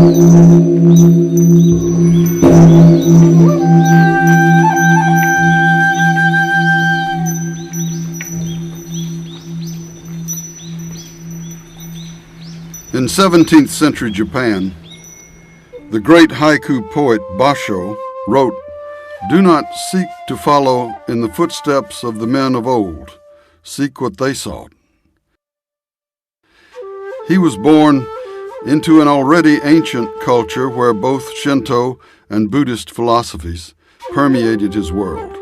In 17th century Japan, the great haiku poet Basho wrote, "Do not seek to follow in the footsteps of the men of old. Seek what they sought." He was born into an already ancient culture where both Shinto and Buddhist philosophies permeated his world.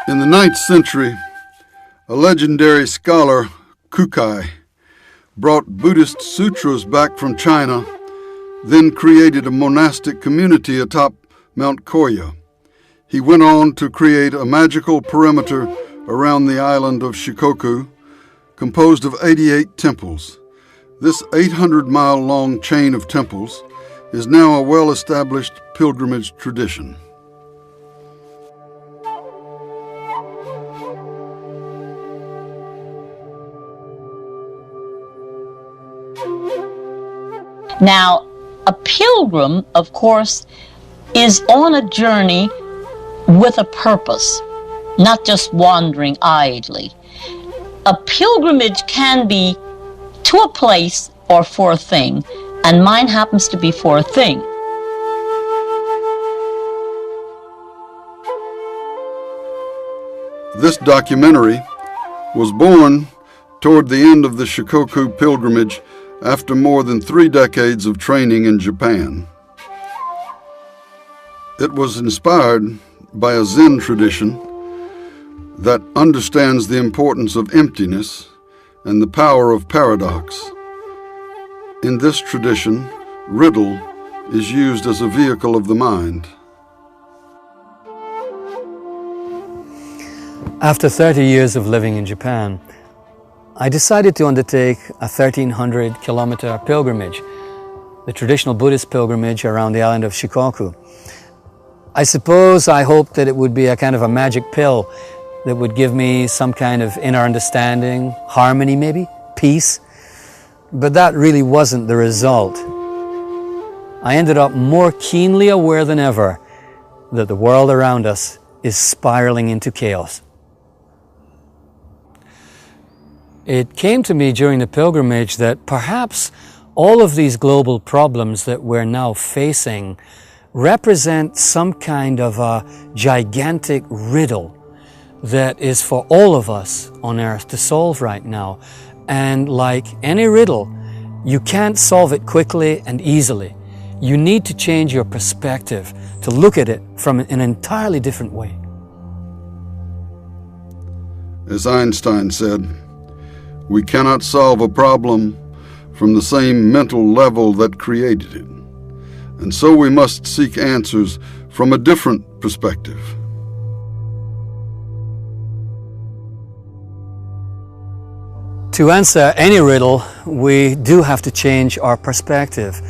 In the 9th century, a legendary scholar, Kukai, brought Buddhist sutras back from China, then created a monastic community atop Mount Koya. He went on to create a magical perimeter around the island of Shikoku, composed of 88 temples. This 800-mile-long chain of temples is now a well-established pilgrimage tradition. Now, a pilgrim, of course, is on a journey with a purpose, not just wandering idly. A pilgrimage can be to a place or for a thing, and mine happens to be for a thing. This documentary was born toward the end of the Shikoku pilgrimage after more than 3 decades of training in Japan. It was inspired by a Zen tradition that understands the importance of emptiness and the power of paradox. In this tradition, riddle is used as a vehicle of the mind. After 30 years of living in Japan, I decided to undertake a 1,300-kilometer pilgrimage, the traditional Buddhist pilgrimage around the island of Shikoku. I suppose I hoped that it would be a kind of a magic pill that would give me some kind of inner understanding, harmony maybe, peace. But that really wasn't the result. I ended up more keenly aware than ever that the world around us is spiraling into chaos. It came to me during the pilgrimage that perhaps all of these global problems that we're now facing represent some kind of a gigantic riddle that is for all of us on Earth to solve right now. And like any riddle, you can't solve it quickly and easily. You need to change your perspective to look at it from an entirely different way. As Einstein said, we cannot solve a problem from the same mental level that created it. And so we must seek answers from a different perspective. To answer any riddle, we do have to change our perspective.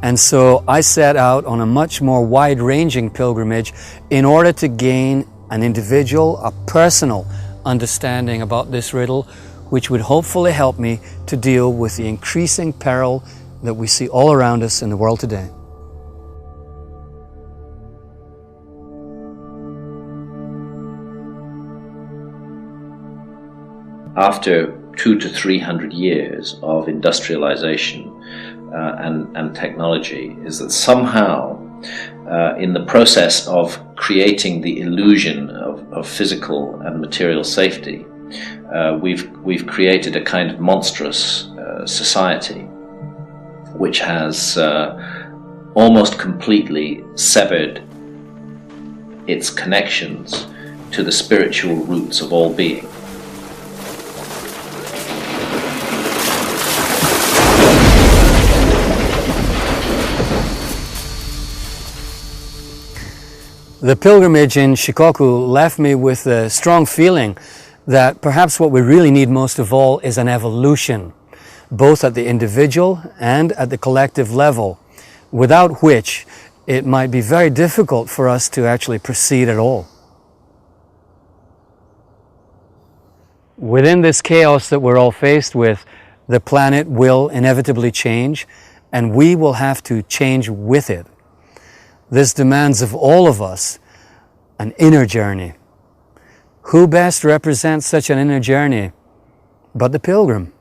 And so I set out on a much more wide-ranging pilgrimage in order to gain an individual, a personal understanding about this riddle, which would hopefully help me to deal with the increasing peril that we see all around us in the world today. After 200 to 300 years of industrialization and technology, is that somehow in the process of creating the illusion of physical and material safety, we've created a kind of monstrous society which has almost completely severed its connections to the spiritual roots of all being. The pilgrimage in Shikoku left me with a strong feeling that perhaps what we really need most of all is an evolution, both at the individual and at the collective level, without which it might be very difficult for us to actually proceed at all. Within this chaos that we're all faced with, the planet will inevitably change, and we will have to change with it. This demands of all of us an inner journey. Who best represents such an inner journey but the pilgrim?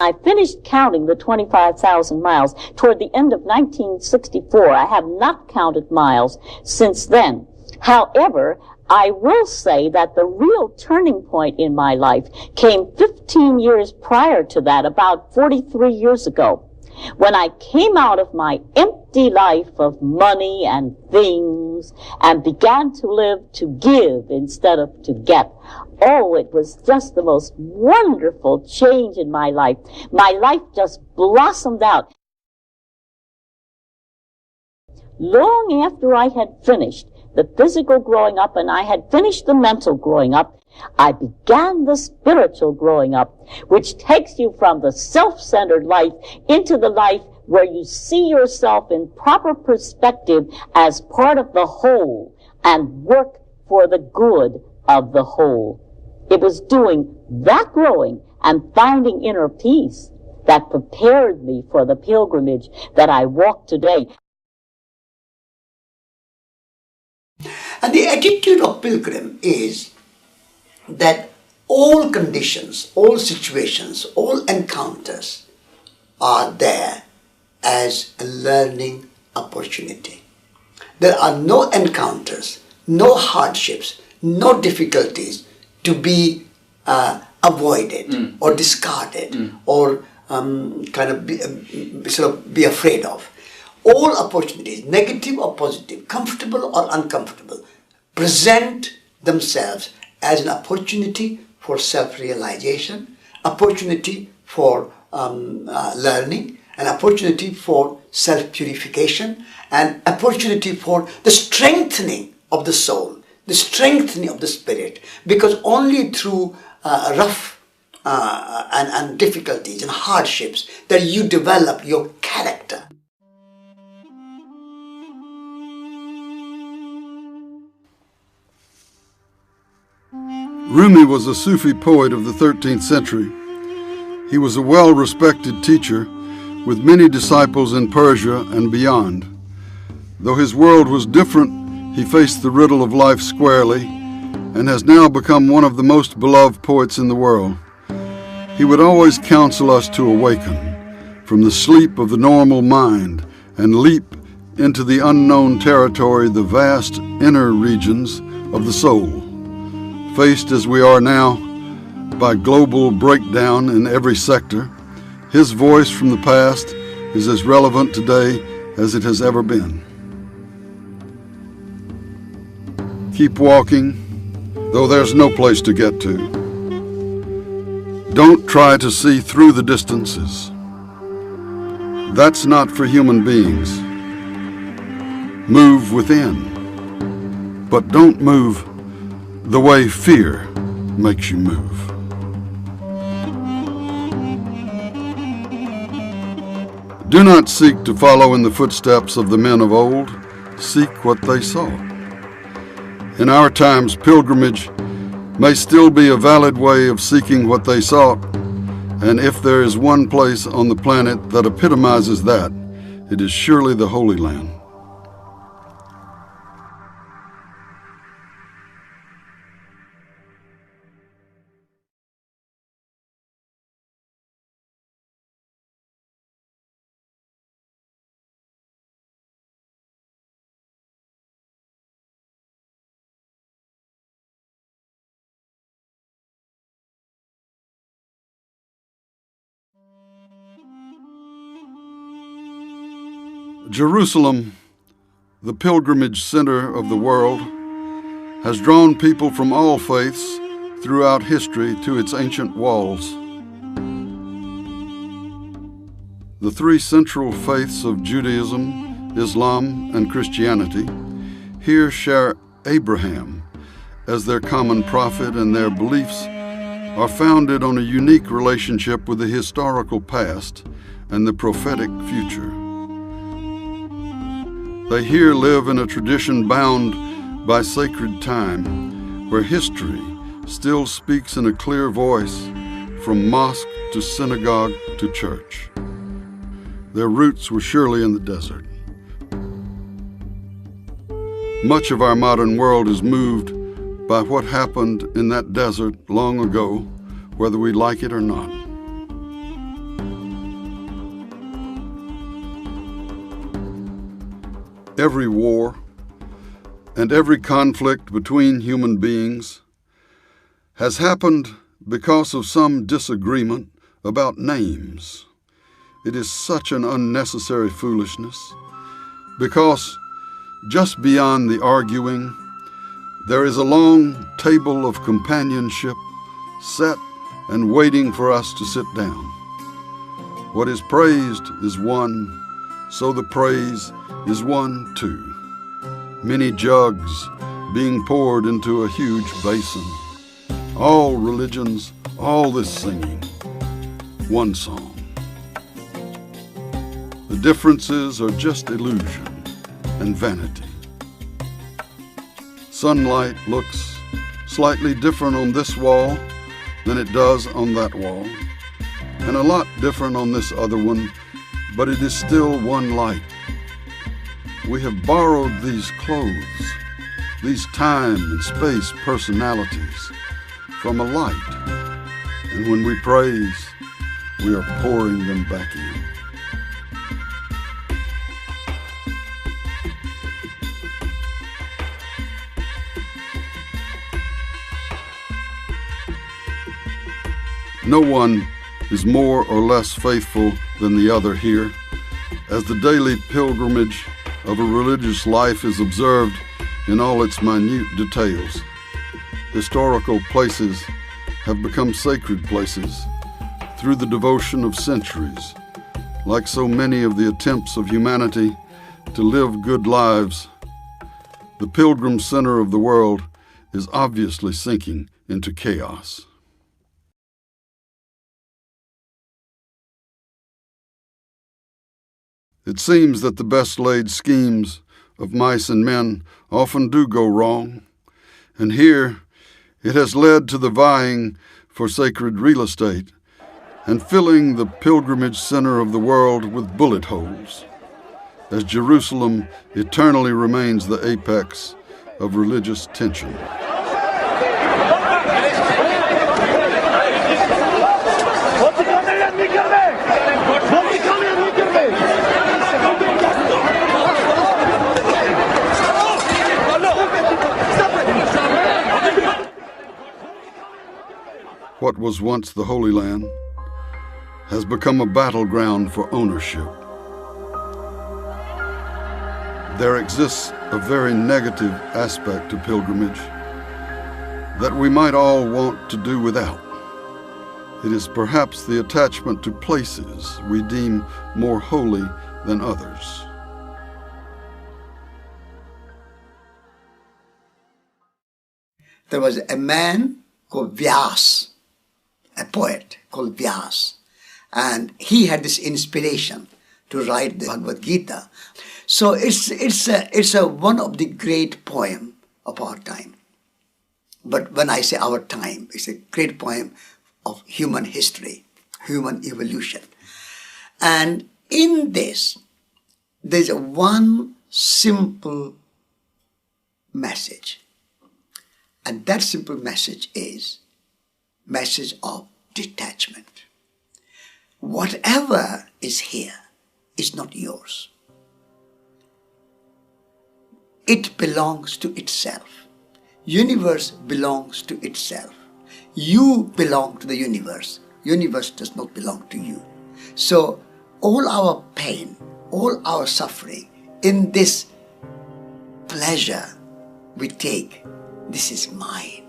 I finished counting the 25,000 miles toward the end of 1964. I have not counted miles since then. However, I will say that the real turning point in my life came 15 years prior to that, about 43 years ago, when I came out of my empty life of money and things and began to live to give instead of to get. Oh, it was just the most wonderful change in my life. My life just blossomed out. Long after I had finished the physical growing up and I had finished the mental growing up, I began the spiritual growing up, which takes you from the self-centered life into the life where you see yourself in proper perspective as part of the whole and work for the good of the whole. It was doing that growing and finding inner peace that prepared me for the pilgrimage that I walk today. And the attitude of pilgrim is that all conditions, all situations, all encounters are there as a learning opportunity. There are no encounters, no hardships, no difficulties to be avoided or discarded or be afraid of. All opportunities, negative or positive, comfortable or uncomfortable, present themselves as an opportunity for self-realization, opportunity for learning, an opportunity for self-purification, and opportunity for the strengthening of the soul, the strengthening of the spirit, because only through rough and difficulties and hardships that you develop your character. Rumi was a Sufi poet of the 13th century. He was a well-respected teacher with many disciples in Persia and beyond. Though his world was different, he faced the riddle of life squarely and has now become one of the most beloved poets in the world. He would always counsel us to awaken from the sleep of the normal mind and leap into the unknown territory, the vast inner regions of the soul. Faced as we are now by global breakdown in every sector, his voice from the past is as relevant today as it has ever been. Keep walking, though there's no place to get to. Don't try to see through the distances. That's not for human beings. Move within, but don't move the way fear makes you move. Do not seek to follow in the footsteps of the men of old. Seek what they saw. In our times, pilgrimage may still be a valid way of seeking what they sought, and if there is one place on the planet that epitomizes that, it is surely the Holy Land. Jerusalem, the pilgrimage center of the world, has drawn people from all faiths throughout history to its ancient walls. The three central faiths of Judaism, Islam, and Christianity here share Abraham as their common prophet, and their beliefs are founded on a unique relationship with the historical past and the prophetic future. They here live in a tradition bound by sacred time, where history still speaks in a clear voice from mosque to synagogue to church. Their roots were surely in the desert. Much of our modern world is moved by what happened in that desert long ago, whether we like it or not. Every war and every conflict between human beings has happened because of some disagreement about names. It is such an unnecessary foolishness, because just beyond the arguing, there is a long table of companionship set and waiting for us to sit down. What is praised is one, so the praise is one too. Many jugs being poured into a huge basin. All religions, all this singing, one song. The differences are just illusion and vanity. Sunlight looks slightly different on this wall than it does on that wall, and a lot different on this other one, but it is still one light. We have borrowed these clothes, these time and space personalities, from a light, and when we praise, we are pouring them back in. No one is more or less faithful than the other here, as the daily pilgrimage of a religious life is observed in all its minute details. Historical places have become sacred places through the devotion of centuries. Like so many of the attempts of humanity to live good lives, the pilgrim center of the world is obviously sinking into chaos. It seems that the best laid schemes of mice and men often do go wrong, and here it has led to the vying for sacred real estate and filling the pilgrimage center of the world with bullet holes, as Jerusalem eternally remains the apex of religious tension. What was once the Holy Land has become a battleground for ownership. There exists a very negative aspect to pilgrimage that we might all want to do without. It is perhaps the attachment to places we deem more holy than others. There was a man called Vyas, a poet called Vyas, and he had this inspiration to write the Bhagavad Gita. So it's one of the great poems of our time. But when I say our time, it's a great poem of human history, human evolution. And in this, there's one simple message. And that simple message is message of detachment. Whatever is here is not yours. It belongs to itself. Universe belongs to itself. You belong to the universe. Universe does not belong to you. So all our pain, all our suffering, in this pleasure we take, this is mine.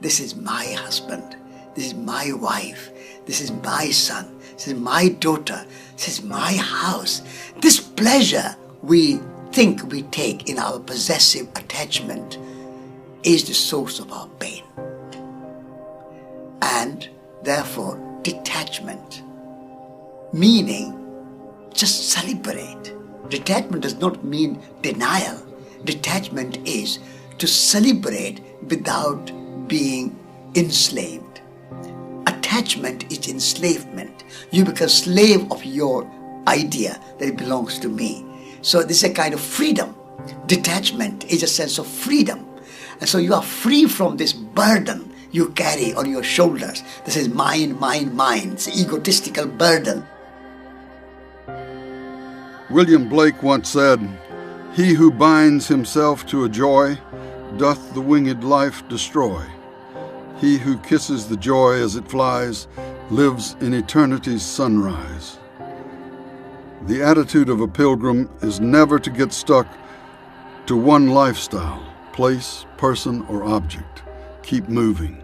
This is my husband. This is my wife. This is my son. This is my daughter. This is my house. This pleasure we think we take in our possessive attachment is the source of our pain. And therefore, detachment, meaning just celebrate. Detachment does not mean denial. Detachment is to celebrate without being enslaved. Attachment is enslavement. You become slave of your idea that it belongs to me. So this is a kind of freedom. Detachment is a sense of freedom. And so you are free from this burden you carry on your shoulders. This is mine, mine, mine. It's an egotistical burden. William Blake once said, "He who binds himself to a joy doth the winged life destroy. He who kisses the joy as it flies lives in eternity's sunrise." The attitude of a pilgrim is never to get stuck to one lifestyle, place, person, or object. Keep moving,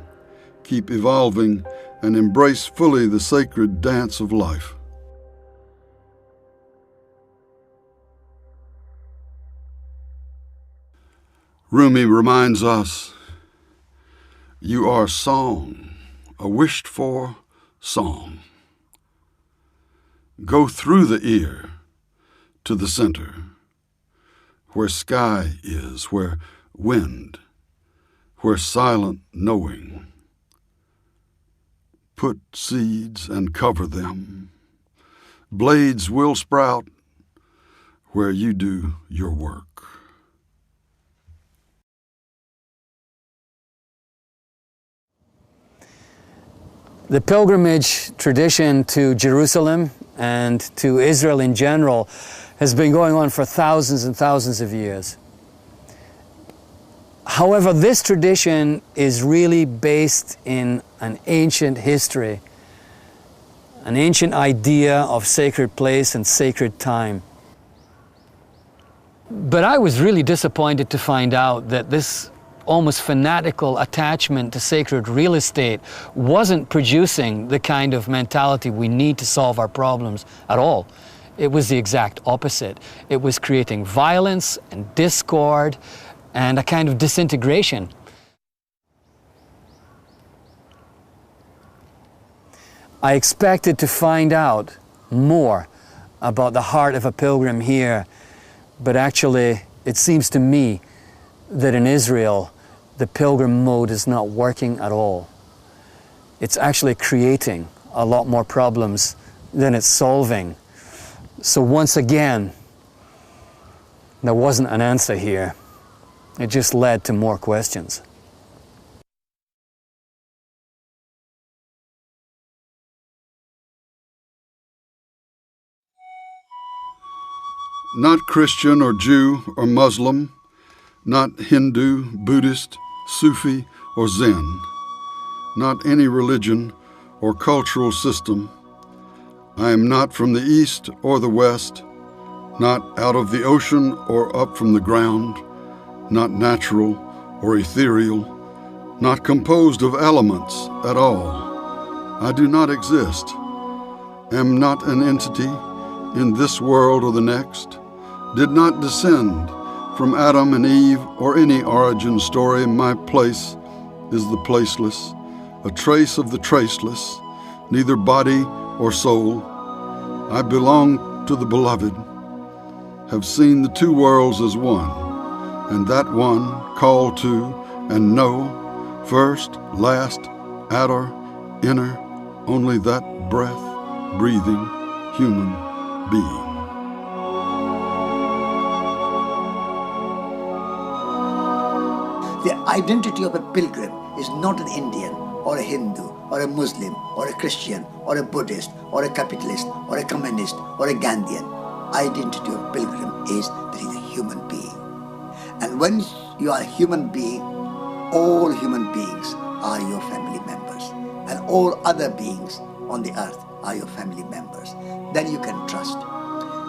keep evolving, and embrace fully the sacred dance of life. Rumi reminds us, you are song, a wished-for song. Go through the ear to the center, where sky is, where wind, where silent knowing. Put seeds and cover them. Blades will sprout where you do your work. The pilgrimage tradition to Jerusalem and to Israel in general has been going on for thousands and thousands of years. However, this tradition is really based in an ancient history, an ancient idea of sacred place and sacred time. But I was really disappointed to find out that this almost fanatical attachment to sacred real estate wasn't producing the kind of mentality we need to solve our problems at all. It was the exact opposite. It was creating violence and discord and a kind of disintegration. I expected to find out more about the heart of a pilgrim here, but actually it seems to me that in Israel the pilgrim mode is not working at all. It's actually creating a lot more problems than it's solving. So once again, there wasn't an answer here. It just led to more questions. Not Christian or Jew or Muslim, not Hindu, Buddhist, Sufi, or Zen, not any religion or cultural system. I am not from the East or the West, not out of the ocean or up from the ground, not natural or ethereal, not composed of elements at all. I do not exist, am not an entity in this world or the next, did not descend from Adam and Eve or any origin story. My place is the placeless, a trace of the traceless, neither body or soul. I belong to the beloved, have seen the two worlds as one, and that one call to and know, first, last, outer, inner, only that breath, breathing, human being. The identity of a pilgrim is not an Indian or a Hindu or a Muslim or a Christian or a Buddhist or a capitalist or a communist or a Gandhian. Identity of a pilgrim is that he is a human being. And when you are a human being, all human beings are your family members, and all other beings on the earth are your family members. Then you can trust.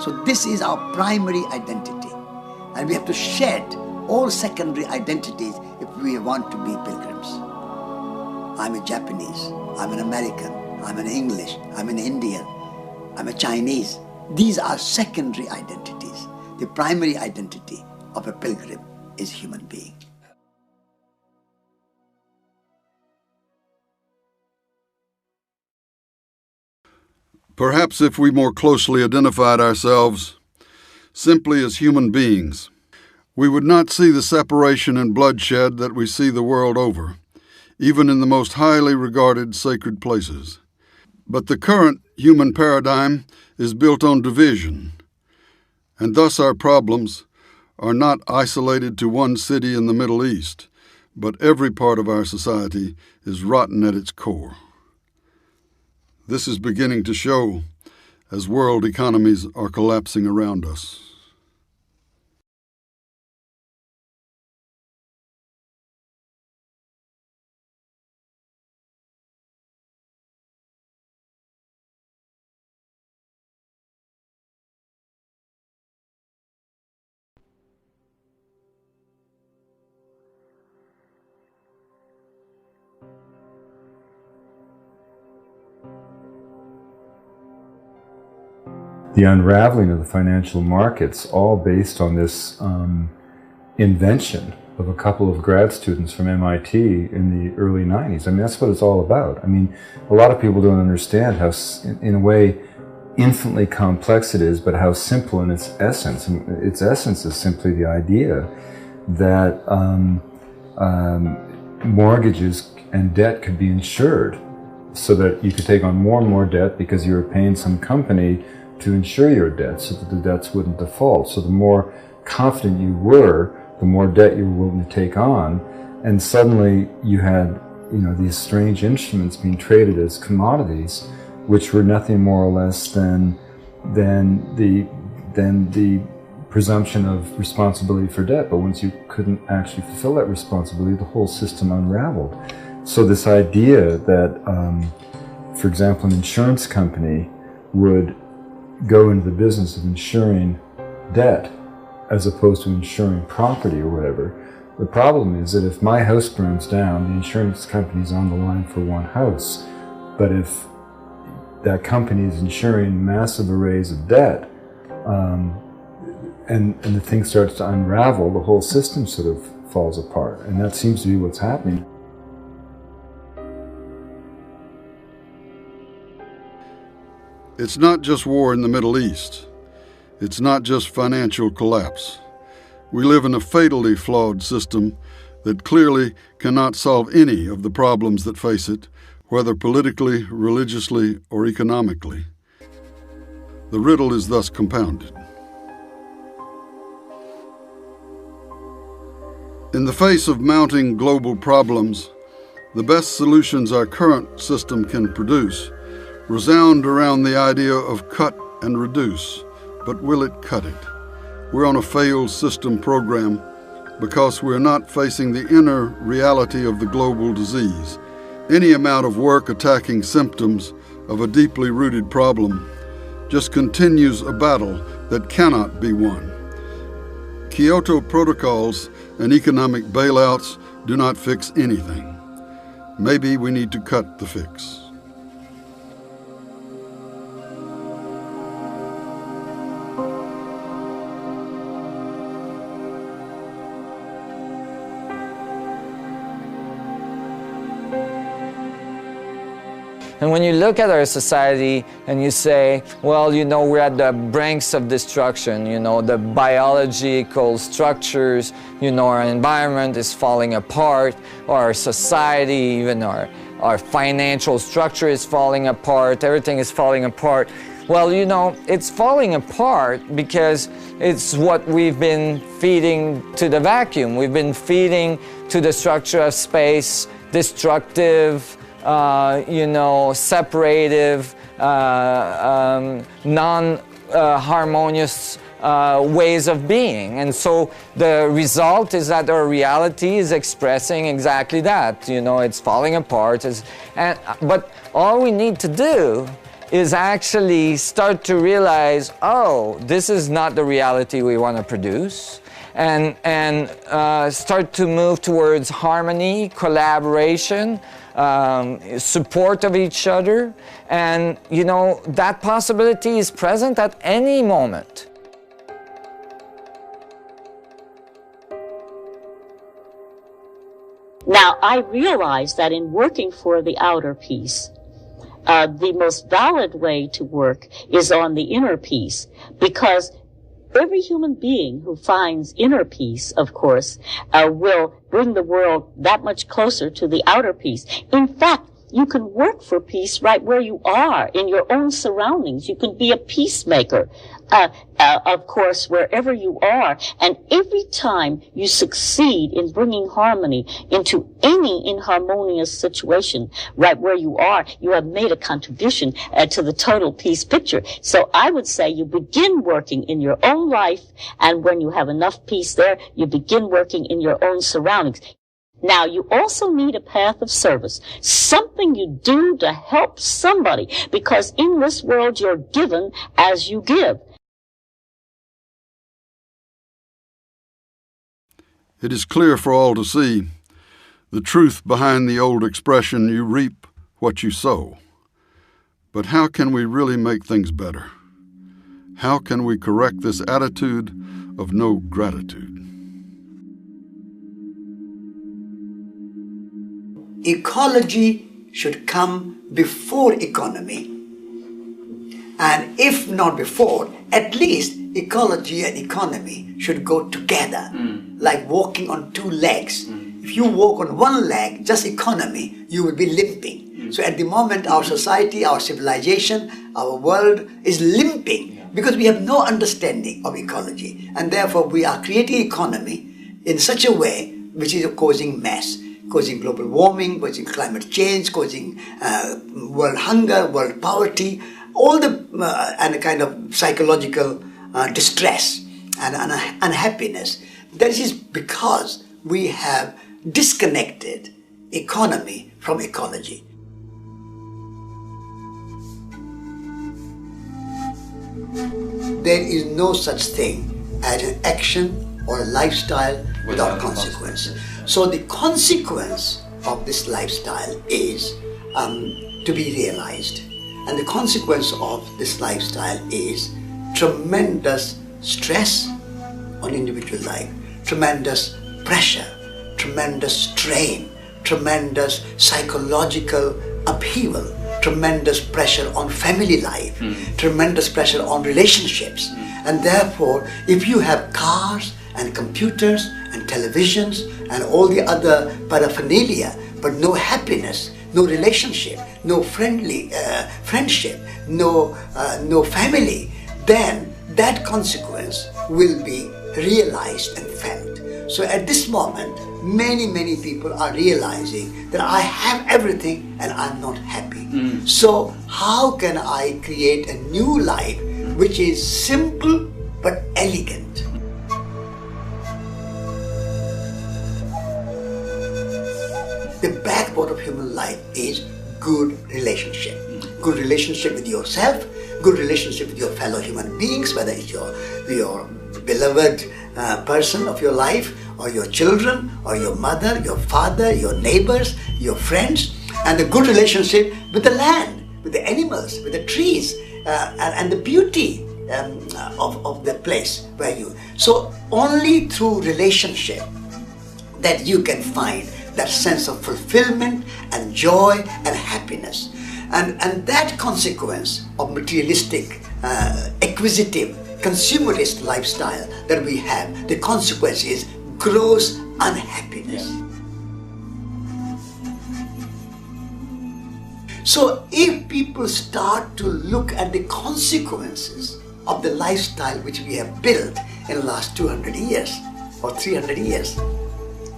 So this is our primary identity, and we have to shed all secondary identities if we want to be pilgrims. I'm a Japanese, I'm an American, I'm an English, I'm an Indian, I'm a Chinese. These are secondary identities. The primary identity of a pilgrim is human being. Perhaps if we more closely identified ourselves simply as human beings, we would not see the separation and bloodshed that we see the world over, even in the most highly regarded sacred places. But the current human paradigm is built on division, and thus our problems are not isolated to one city in the Middle East, but every part of our society is rotten at its core. This is beginning to show as world economies are collapsing around us. The unraveling of the financial markets, all based on this invention of a couple of grad students from MIT in the early 90s. I mean, that's what it's all about. I mean, a lot of people don't understand how, in a way, infinitely complex it is, but how simple in its essence. And its essence is simply the idea that mortgages and debt could be insured, so that you could take on more and more debt because you were paying some company to insure your debts so that the debts wouldn't default. So the more confident you were, the more debt you were willing to take on. And suddenly you had, these strange instruments being traded as commodities, which were nothing more or less than the presumption of responsibility for debt. But once you couldn't actually fulfill that responsibility, the whole system unraveled. So this idea that, for example, an insurance company would go into the business of insuring debt as opposed to insuring property or whatever. The problem is that if my house burns down, the insurance company's on the line for one house. But if that company is insuring massive arrays of debt, and the thing starts to unravel, the whole system sort of falls apart. And that seems to be what's happening. It's not just war in the Middle East. It's not just financial collapse. We live in a fatally flawed system that clearly cannot solve any of the problems that face it, whether politically, religiously, or economically. The riddle is thus compounded. In the face of mounting global problems, the best solutions our current system can produce resound around the idea of cut and reduce, but will it cut it? We're on a failed system program because we're not facing the inner reality of the global disease. Any amount of work attacking symptoms of a deeply rooted problem just continues a battle that cannot be won. Kyoto protocols and economic bailouts do not fix anything. Maybe we need to cut the fix. And when you look at our society and you say, well, we're at the brinks of destruction, the biological structures, our environment is falling apart, our society, even our financial structure is falling apart, everything is falling apart. Well, it's falling apart because it's what we've been feeding to the vacuum. We've been feeding to the structure of space, destructive, separative, non-harmonious ways of being. And so the result is that our reality is expressing exactly that. It's falling apart. But all we need to do is actually start to realize, oh, this is not the reality we want to produce. And start to move towards harmony, collaboration, support of each other, and you know, that possibility is present at any moment. Now, I realize that in working for the outer peace, the most valid way to work is on the inner peace, because every human being who finds inner peace, of course, will bring the world that much closer to the outer peace. In fact, you can work for peace right where you are, in your own surroundings. You can be a peacemaker, of course, wherever you are. And every time you succeed in bringing harmony into any inharmonious situation right where you are, you have made a contribution to the total peace picture. So I would say you begin working in your own life, and when you have enough peace there, you begin working in your own surroundings. Now, you also need a path of service, something you do to help somebody, because in this world you're given as you give. It is clear for all to see the truth behind the old expression, you reap what you sow. But how can we really make things better? How can we correct this attitude of no gratitude? Ecology should come before economy. And if not before, at least ecology and economy should go together, like walking on two legs. If you walk on one leg, just economy, you will be limping. So at the moment, our society, our civilization, our world is limping because we have no understanding of ecology. And therefore, we are creating economy in such a way which is causing mess, causing global warming, causing climate change, causing world hunger, world poverty, all the and a kind of psychological distress and unhappiness. That is because we have disconnected economy from ecology. There is no such thing as an action or a lifestyle without consequence. So the consequence of this lifestyle is to be realized. And the consequence of this lifestyle is tremendous stress on individual life, tremendous pressure, tremendous strain, tremendous psychological upheaval, tremendous pressure on family life, tremendous pressure on relationships. And therefore, if you have cars and computers and televisions and all the other paraphernalia, but no happiness, no relationship, no friendship, no family, then that consequence will be realized and felt. So at this moment, many people are realizing that I have everything and I'm not happy. So how can I create a new life which is simple but elegant? The backbone of human life is good relationship. Good relationship with yourself, good relationship with your fellow human beings, whether it's your beloved person of your life, or your children, or your mother, your father, your neighbors, your friends, and a good relationship with the land, with the animals, with the trees, and the beauty of the place where you. So only through relationship that you can find that sense of fulfillment and joy and happiness. And that consequence of materialistic, acquisitive, consumerist lifestyle that we have, the consequence is gross unhappiness. So if people start to look at the consequences of the lifestyle which we have built in the last 200 years or 300 years,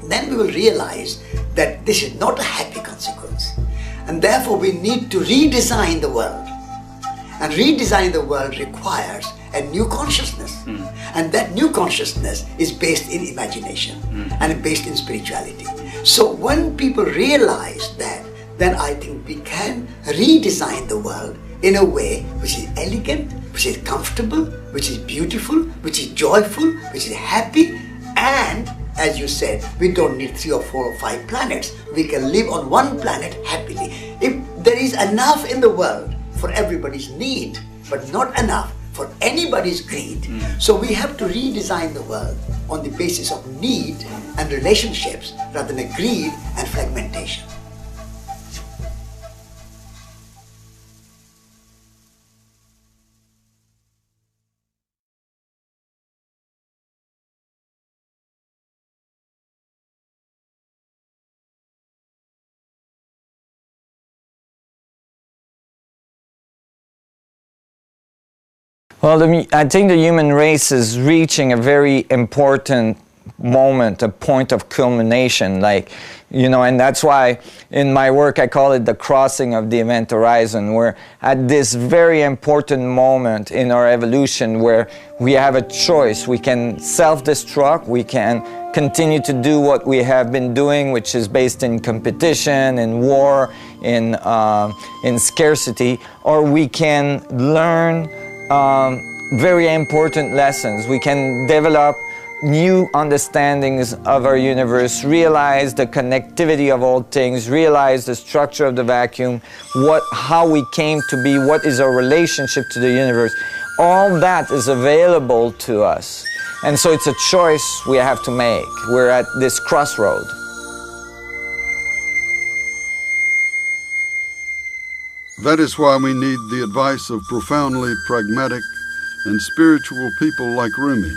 then we will realize that this is not a happy consequence. And therefore we need to redesign the world. And redesigning the world requires a new consciousness. And that new consciousness is based in imagination and based in spirituality. So when people realize that, then I think we can redesign the world in a way which is elegant, which is comfortable, which is beautiful, which is joyful, which is happy, and as you said, we don't need 3 or 4 or 5 planets. We can live on one planet happily. If there is enough in the world for everybody's need, but not enough for anybody's greed. So we have to redesign the world on the basis of need and relationships rather than greed and fragmentation. Well, I think the human race is reaching a very important moment, a point of culmination, and that's why in my work I call it the crossing of the event horizon. We're at this very important moment in our evolution where we have a choice. We can self-destruct, we can continue to do what we have been doing, which is based in competition, in war, in scarcity, or we can learn very important lessons. We can develop new understandings of our universe, realize the connectivity of all things, realize the structure of the vacuum, how we came to be, what is our relationship to the universe. All that is available to us. And so it's a choice we have to make. We're at this crossroad. That is why we need the advice of profoundly pragmatic and spiritual people like Rumi,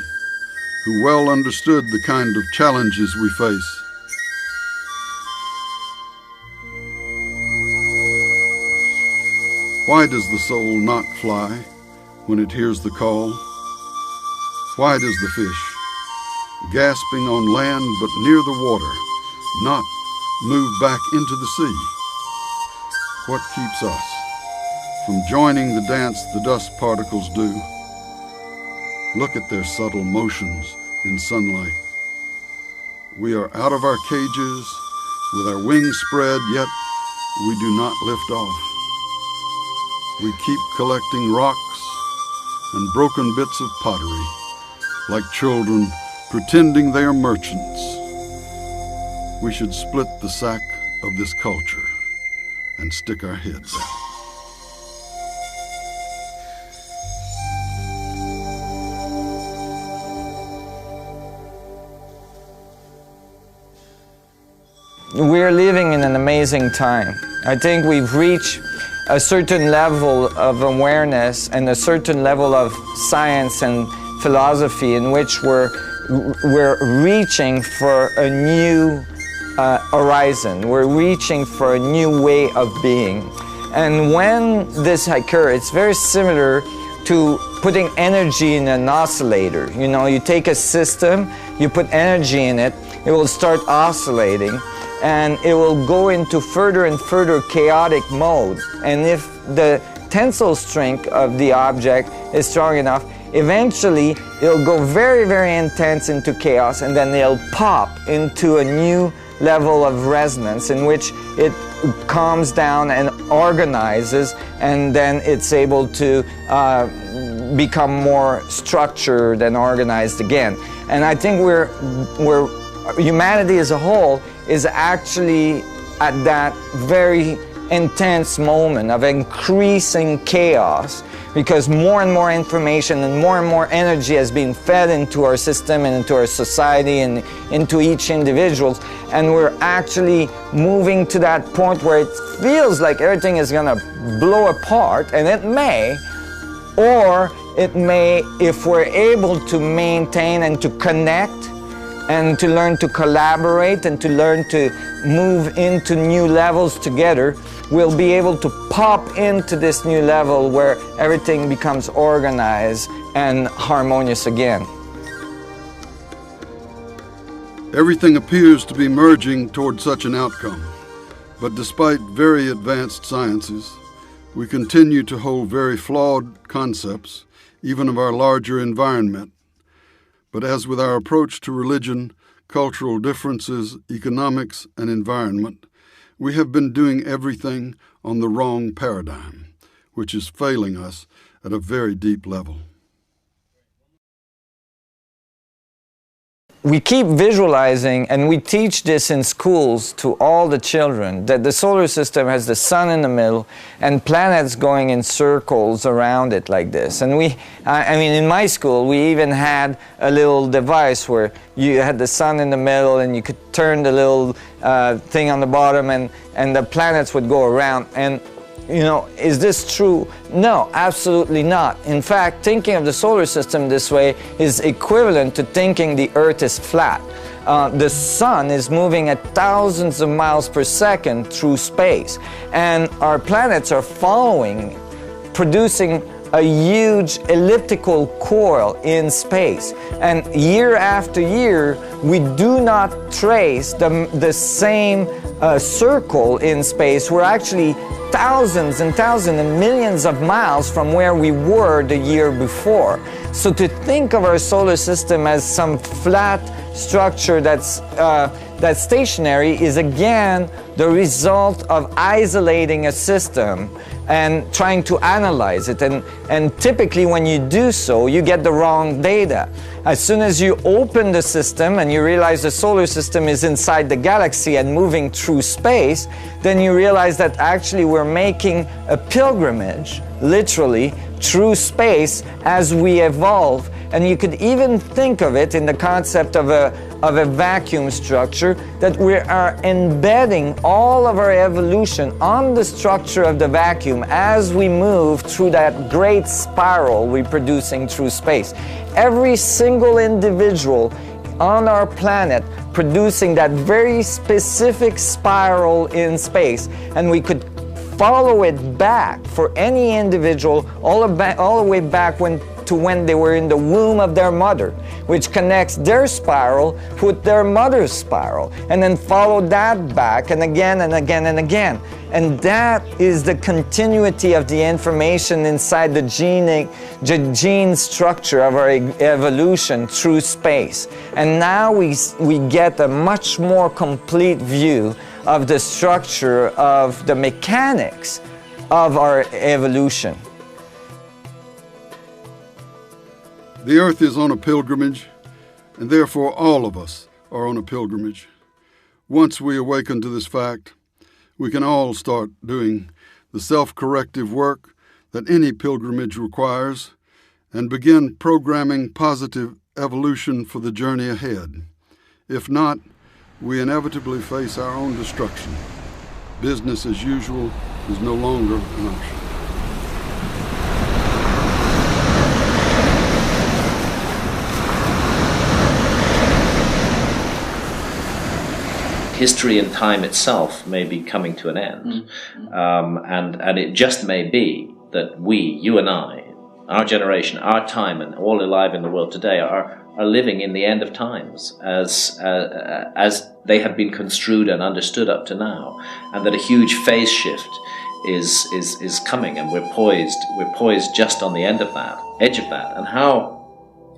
who well understood the kind of challenges we face. Why does the soul not fly when it hears the call? Why does the fish, gasping on land but near the water, not move back into the sea? What keeps us from joining the dance the dust particles do? Look at their subtle motions in sunlight. We are out of our cages with our wings spread, yet we do not lift off. We keep collecting rocks and broken bits of pottery, like children pretending they are merchants. We should split the sack of this culture and stick our heads out. We're living in an amazing time. I think we've reached a certain level of awareness and a certain level of science and philosophy in which we're reaching for a new horizon. We're reaching for a new way of being. And when this occurs, it's very similar to putting energy in an oscillator. You know, you take a system, you put energy in it, it will start oscillating, and it will go into further and further chaotic mode. And if the tensile strength of the object is strong enough, eventually it'll go very, very intense into chaos, and then it'll pop into a new level of resonance in which it calms down and organizes, and then it's able to become more structured and organized again. And I think humanity as a whole is actually at that very intense moment of increasing chaos, because more and more information and more energy has been fed into our system and into our society and into each individual, and we're actually moving to that point where it feels like everything is going to blow apart, and it may, or it may, if we're able to maintain and to connect and to learn to collaborate and to learn to move into new levels together, we'll be able to pop into this new level where everything becomes organized and harmonious again. Everything appears to be merging toward such an outcome, but despite very advanced sciences, we continue to hold very flawed concepts, even of our larger environment. But as with our approach to religion, cultural differences, economics, and environment, we have been doing everything on the wrong paradigm, which is failing us at a very deep level. we keep visualizing, and we teach this in schools to all the children, that the solar system has the sun in the middle and planets going in circles around it like this. And I mean, in my school, we even had a little device where you had the sun in the middle and you could turn the little thing on the bottom, and the planets would go around. And you know, is this true? No, absolutely not. In fact, thinking of the solar system this way is equivalent to thinking the Earth is flat. The sun is moving at thousands of miles per second through space, and our planets are following, producing a huge elliptical coil in space. And year after year, we do not trace the same circle in space. We're actually thousands and thousands and millions of miles from where we were the year before. So to think of our solar system as some flat structure that's stationary is again the result of isolating a system and trying to analyze it. And typically when you do so, you get the wrong data. As soon as you open the system and you realize the solar system is inside the galaxy and moving through space, then you realize that actually we're making a pilgrimage, literally, through space as we evolve. And you could even think of it in the concept of a vacuum structure, that we are embedding all of our evolution on the structure of the vacuum as we move through that great spiral we're producing through space. Every single individual on our planet producing that very specific spiral in space, and we could follow it back for any individual all the way back to when they were in the womb of their mother, which connects their spiral with their mother's spiral, and then follow that back and again and again and again. And that is the continuity of the information inside the gene structure of our evolution through space. And now we get a much more complete view of the structure of the mechanics of our evolution. The Earth is on a pilgrimage, and therefore all of us are on a pilgrimage. Once we awaken to this fact, we can all start doing the self-corrective work that any pilgrimage requires and begin programming positive evolution for the journey ahead. If not, we inevitably face our own destruction. Business as usual is no longer an option. History and time itself may be coming to an end. And it just may be that we, you and I, our generation, our time, and all alive in the world today are living in the end of times as they have been construed and understood up to now, and that a huge phase shift is coming, and we're poised just on the edge of that. And how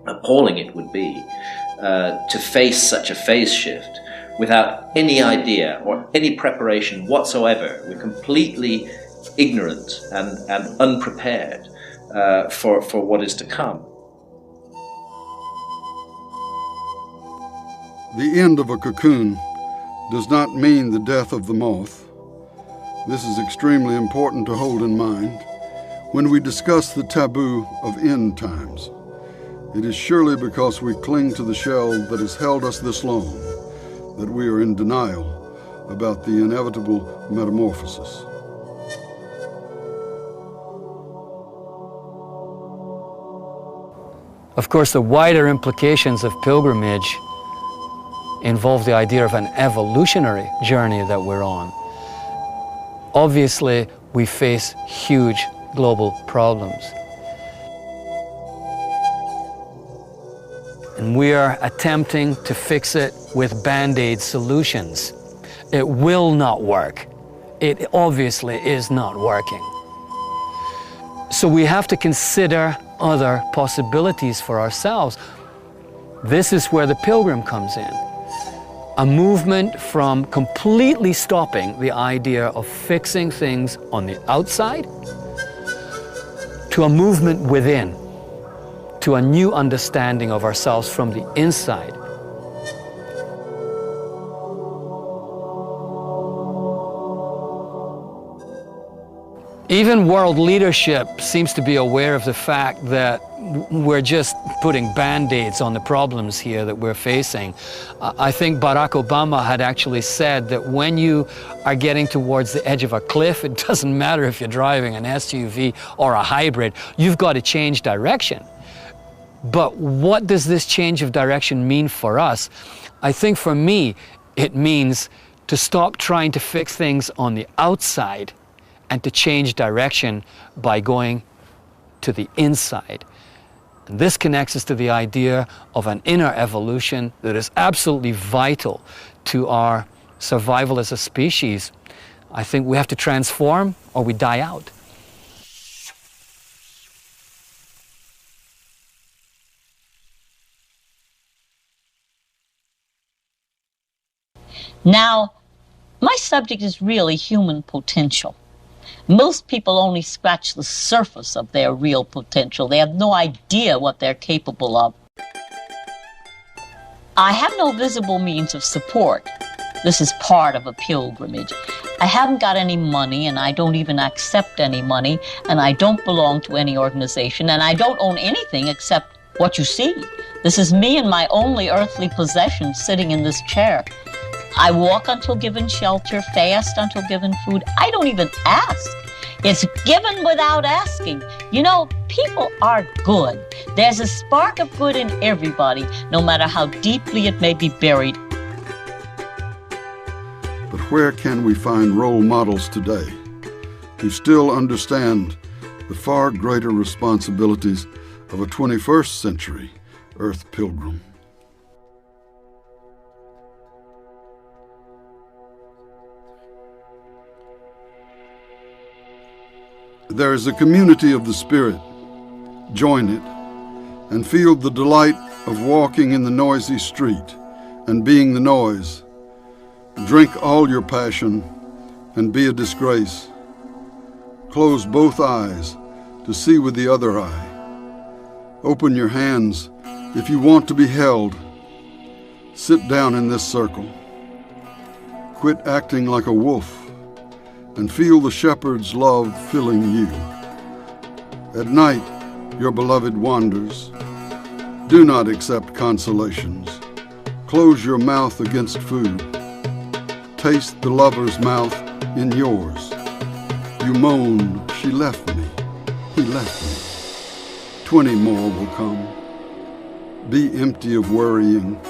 appalling it would be to face such a phase shift without any idea or any preparation whatsoever. We're completely ignorant and unprepared for what is to come. The end of a cocoon does not mean the death of the moth. This is extremely important to hold in mind when we discuss the taboo of end times. It is surely because we cling to the shell that has held us this long that we are in denial about the inevitable metamorphosis. Of course, the wider implications of pilgrimage involve the idea of an evolutionary journey that we're on. Obviously, we face huge global problems. And we are attempting to fix it with Band-Aid solutions. It will not work. It obviously is not working. So we have to consider other possibilities for ourselves. This is where the pilgrim comes in. A movement from completely stopping the idea of fixing things on the outside to a movement within, to a new understanding of ourselves from the inside. Even world leadership seems to be aware of the fact that we're just putting band-aids on the problems here that we're facing. I think Barack Obama had actually said that when you are getting towards the edge of a cliff, it doesn't matter if you're driving an SUV or a hybrid, you've got to change direction. But what does this change of direction mean for us? I think for me, it means to stop trying to fix things on the outside and to change direction by going to the inside. And this connects us to the idea of an inner evolution that is absolutely vital to our survival as a species. I think we have to transform or we die out. Now, my subject is really human potential. Most people only scratch the surface of their real potential. They have no idea what they're capable of. I have no visible means of support. This is part of a pilgrimage. I haven't got any money, and I don't even accept any money, and I don't belong to any organization, and I don't own anything except what you see. This is me and my only earthly possession sitting in this chair. I walk until given shelter, fast until given food. I don't even ask. It's given without asking. You know, people are good. There's a spark of good in everybody, no matter how deeply it may be buried. But where can we find role models today who still understand the far greater responsibilities of a 21st century Earth Pilgrim? There is a community of the Spirit. Join it and feel the delight of walking in the noisy street and being the noise. Drink all your passion and be a disgrace. Close both eyes to see with the other eye. Open your hands if you want to be held. Sit down in this circle. Quit acting like a wolf and feel the shepherd's love filling you. At night, your beloved wanders. Do not accept consolations. Close your mouth against food. Taste the lover's mouth in yours. You moan, she left me, he left me. 20 more will come. Be empty of worrying.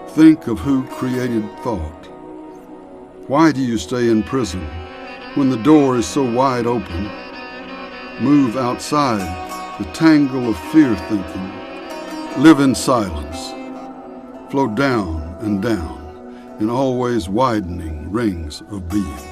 Think of who created thought. Why do you stay in prison when the door is so wide open? Move outside the tangle of fear thinking. Live in silence. Flow down and down in always widening rings of being.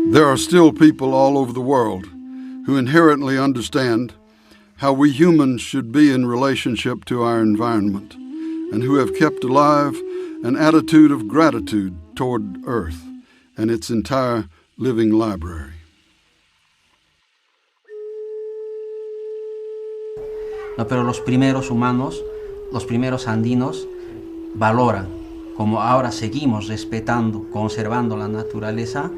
There are still people all over the world who inherently understand how we humans should be in relationship to our environment and who have kept alive an attitude of gratitude toward Earth and its entire living library. No, pero los primeros humanos, los primeros andinos, valoran, como ahora seguimos respetando, conservando la naturaleza.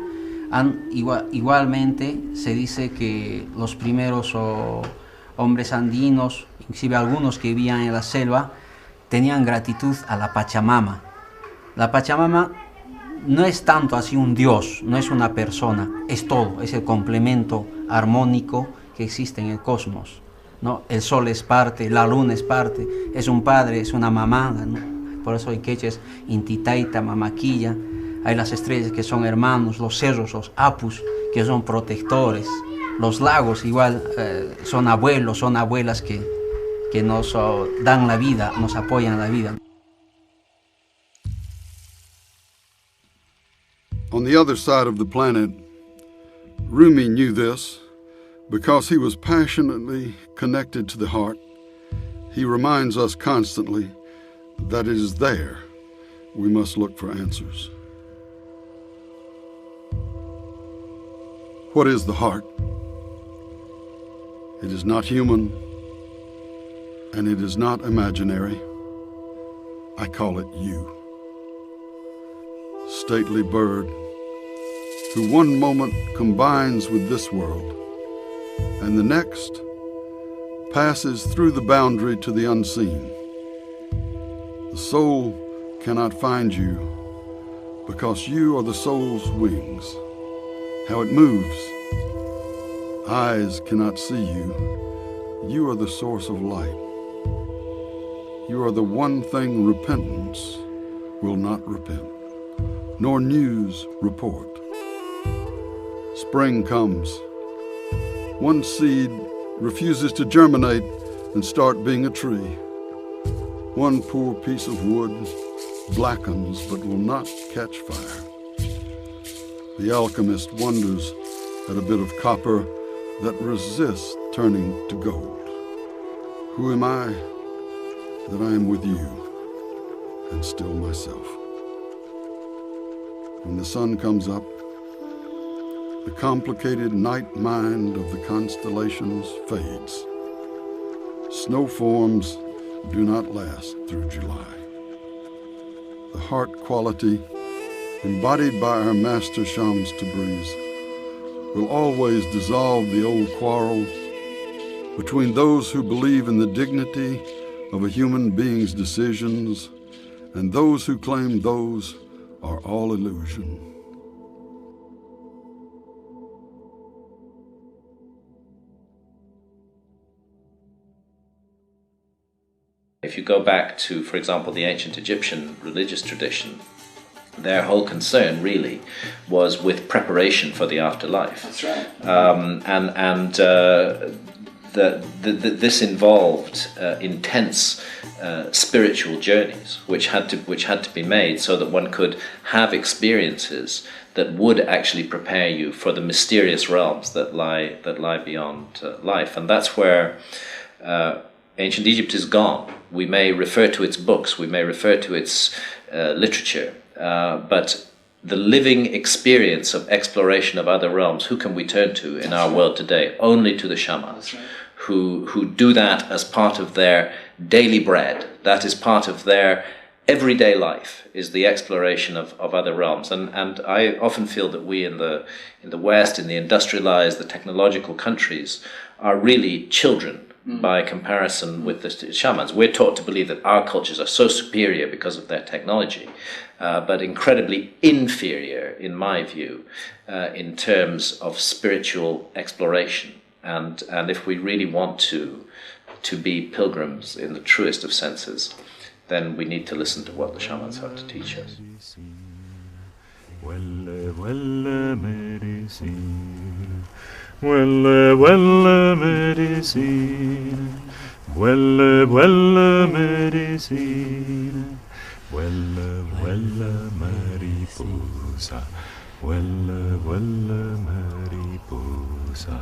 Igualmente se dice que los primeros hombres andinos, inclusive algunos que vivían en la selva, tenían gratitud a la Pachamama. La Pachamama no es tanto así un dios, no es una persona, es todo, es el complemento armónico que existe en el cosmos, ¿no? El sol es parte, la luna es parte, es un padre, es una mamá, ¿no? Por eso en quechua es Intitaita, Mamaquilla. Hay las estrellas que son hermanos, los cerros, los apus, que son protectores. Los lagos igual son abuelos, son abuelas que nos dan la vida, nos apoyan la vida. On the other side of the planet, Rumi knew this because he was passionately connected to the heart. He reminds us constantly that it is there we must look for answers. What is the heart? It is not human, and it is not imaginary. I call it you. Stately bird, who one moment combines with this world, and the next passes through the boundary to the unseen. The soul cannot find you because you are the soul's wings. How it moves. Eyes cannot see you. You are the source of light. You are the one thing repentance will not repent, nor news report. Spring comes. One seed refuses to germinate and start being a tree. One poor piece of wood blackens but will not catch fire. The alchemist wonders at a bit of copper that resists turning to gold. Who am I that I am with you and still myself? When the sun comes up, the complicated night mind of the constellations fades. Snow forms do not last through July. The heart quality embodied by our master Shams Tabriz will always dissolve the old quarrel between those who believe in the dignity of a human being's decisions and those who claim those are all illusion. If you go back to, for example, the ancient Egyptian religious tradition, their whole concern really was with preparation for the afterlife. That's right. This involved intense spiritual journeys, which had to be made so that one could have experiences that would actually prepare you for the mysterious realms that lie beyond life, and that's where ancient Egypt is gone. We may refer to its books, we may refer to its literature. But the living experience of exploration of other realms, who can we turn to in our world today? Only to the shamans, right, who do that as part of their daily bread. That is part of their everyday life, is the exploration of other realms. And I often feel that we in the West, in the industrialized, the technological countries, are really children by comparison with the shamans. We're taught to believe that our cultures are so superior because of their technology, but incredibly inferior, in my view, in terms of spiritual exploration. And if we really want to be pilgrims in the truest of senses, then we need to listen to what the shamans have to teach us. Huele, huele medicina, huele, huele medicina, huele, huele mariposa, huele, huele mariposa.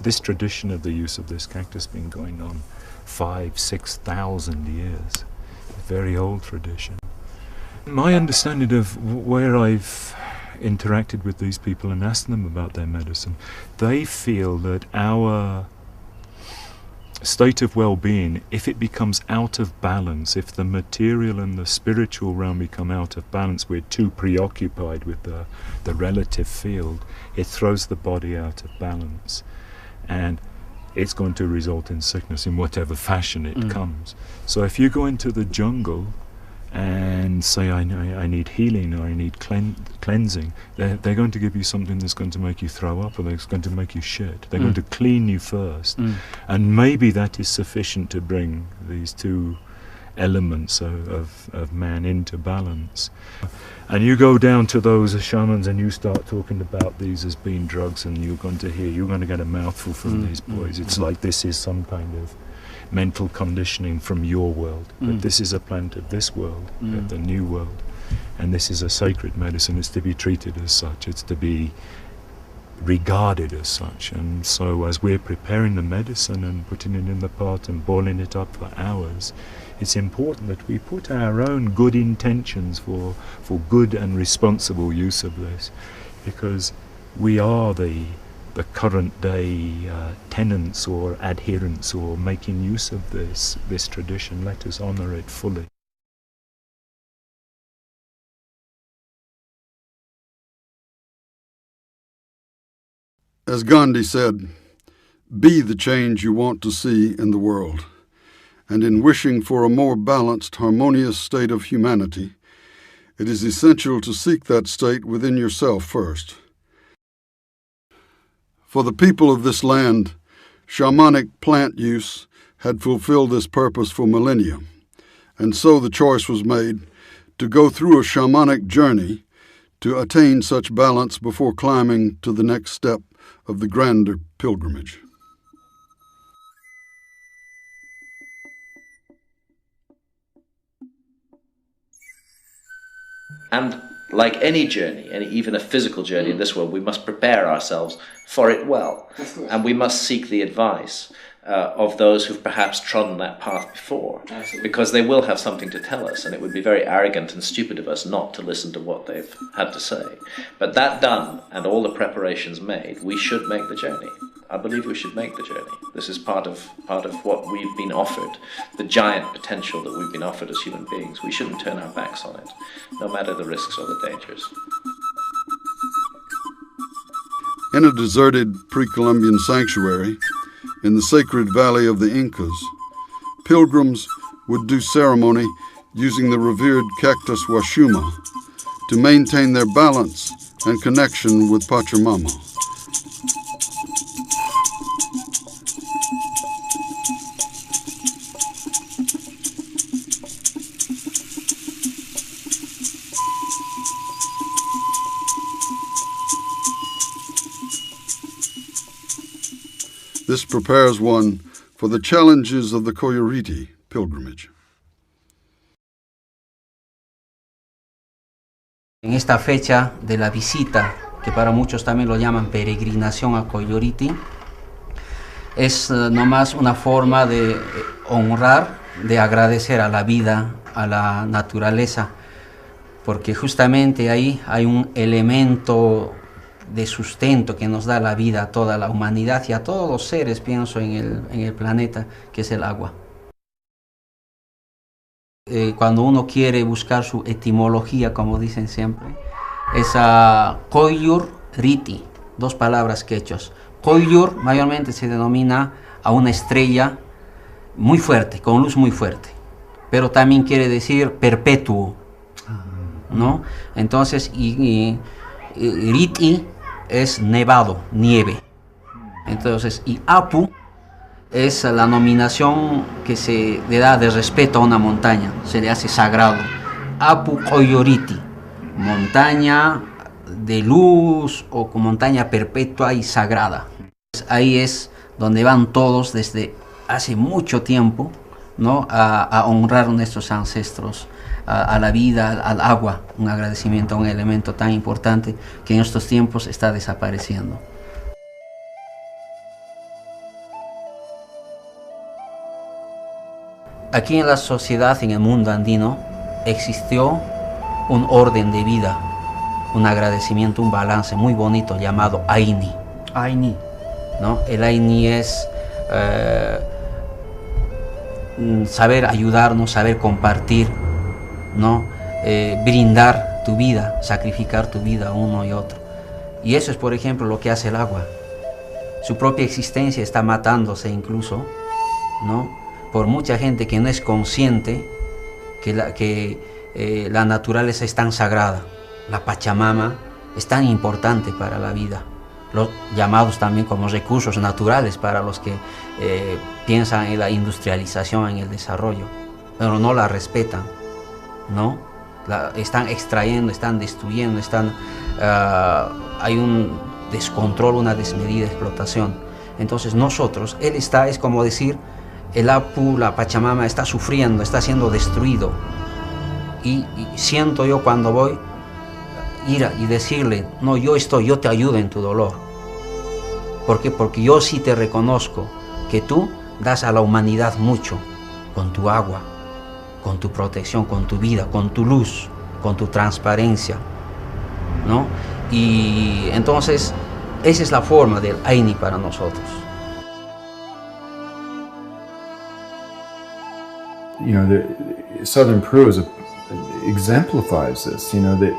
This tradition of the use of this cactus has been going on 5,000-6,000 years. A very old tradition. My understanding of where I've interacted with these people and asked them about their medicine, they feel that our state of well-being, if it becomes out of balance, if the material and the spiritual realm become out of balance, we're too preoccupied with the relative field, it throws the body out of balance, and it's going to result in sickness in whatever fashion it comes. So if you go into the jungle and say, I need healing or I need cleansing, they're going to give you something that's going to make you throw up, or that's going to make you shit. They're going to clean you first. And maybe that is sufficient to bring these two elements of man into balance. And you go down to those shamans and you start talking about these as being drugs, and you're going to get a mouthful from these boys. It's like this is some kind of mental conditioning from your world, but this is a plant of this world, of the new world, and this is a sacred medicine. It's to be treated as such. It's to be regarded as such. And so as we're preparing the medicine and putting it in the pot and boiling it up for hours, it's important that we put our own good intentions for good and responsible use of this, because we are the current day tenants or adherents or making use of this tradition. Let us honor it fully. As Gandhi said, be the change you want to see in the world. And in wishing for a more balanced, harmonious state of humanity, it is essential to seek that state within yourself first. For the people of this land, shamanic plant use had fulfilled this purpose for millennia, and so the choice was made to go through a shamanic journey to attain such balance before climbing to the next step of the grander pilgrimage. And like any journey, even a physical journey in this world, we must prepare ourselves for it well. And we must seek the advice of those who've perhaps trodden that path before. Absolutely. Because they will have something to tell us, and it would be very arrogant and stupid of us not to listen to what they've had to say. But that done, and all the preparations made, we should make the journey. I believe we should make the journey. This is part of what we've been offered, the giant potential that we've been offered as human beings. We shouldn't turn our backs on it, no matter the risks or the dangers. In a deserted pre-Columbian sanctuary, in the sacred valley of the Incas, pilgrims would do ceremony using the revered cactus washuma to maintain their balance and connection with Pachamama. This prepares one for the challenges of the Coyoriti pilgrimage. En esta fecha de la visita, que para muchos también lo llaman peregrinación a Coyoriti, es nomás una forma de honrar, de agradecer a la vida, a la naturaleza, porque justamente ahí hay un elemento de sustento que nos da la vida a toda la humanidad y a todos los seres, pienso, en el planeta, que es el agua. Cuando uno quiere buscar su etimología, como dicen siempre, es Koyur Riti, dos palabras quechuas. Koyur mayormente se denomina a una estrella muy fuerte, con luz muy fuerte, pero también quiere decir perpetuo, ¿no? Entonces, Riti es nevado, nieve. Entonces, y Apu es la nominación que se le da de respeto a una montaña, se le hace sagrado. Apu Coyoriti, montaña de luz o montaña perpetua y sagrada. Ahí es donde van todos desde hace mucho tiempo, ¿no? a honrar a nuestros ancestros, a la vida, al agua, un agradecimiento a un elemento tan importante que en estos tiempos está desapareciendo. Aquí en la sociedad, en el mundo andino, existió un orden de vida, un agradecimiento, un balance muy bonito llamado Aini. Aini, ¿no? El Aini es saber ayudarnos, saber compartir, ¿no? Brindar tu vida, sacrificar tu vida uno y otro. Y eso es, por ejemplo, lo que hace el agua. Su propia existencia está matándose incluso, ¿no? Por mucha gente que no es consciente que la naturaleza es tan sagrada. La Pachamama es tan importante para la vida. Los llamados también como recursos naturales para los que piensan en la industrialización, en el desarrollo, pero no la respetan, ¿no? Están extrayendo, están destruyendo, hay un descontrol, una desmedida explotación. Entonces nosotros, es como decir, el Apu, la Pachamama está sufriendo, está siendo destruido. Y siento yo cuando voy ir y decirle, no, yo te ayudo en tu dolor. ¿Por qué? Porque yo sí te reconozco que tú das a la humanidad mucho con tu agua, con tu protección, con tu vida, con tu luz, con tu transparencia, ¿no? Y entonces esa es la forma del Aini para nosotros. You know, southern Peru exemplifies this. You know, that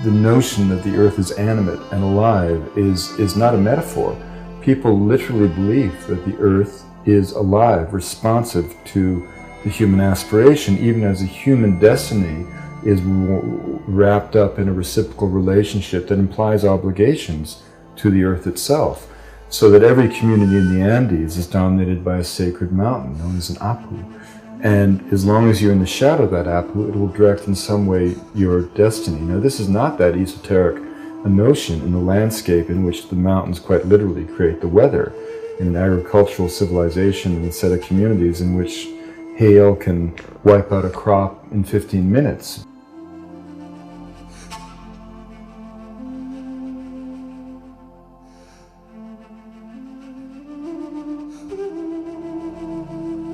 the notion that the earth is animate and alive is not a metaphor. People literally believe that the earth is alive, responsive to the human aspiration, even as a human destiny is wrapped up in a reciprocal relationship that implies obligations to the earth itself. So that every community in the Andes is dominated by a sacred mountain known as an Apu. And as long as you're in the shadow of that Apu, it will direct in some way your destiny. Now, this is not that esoteric a notion in the landscape in which the mountains quite literally create the weather. In an agricultural civilization and a set of communities in which hail can wipe out a crop in 15 minutes.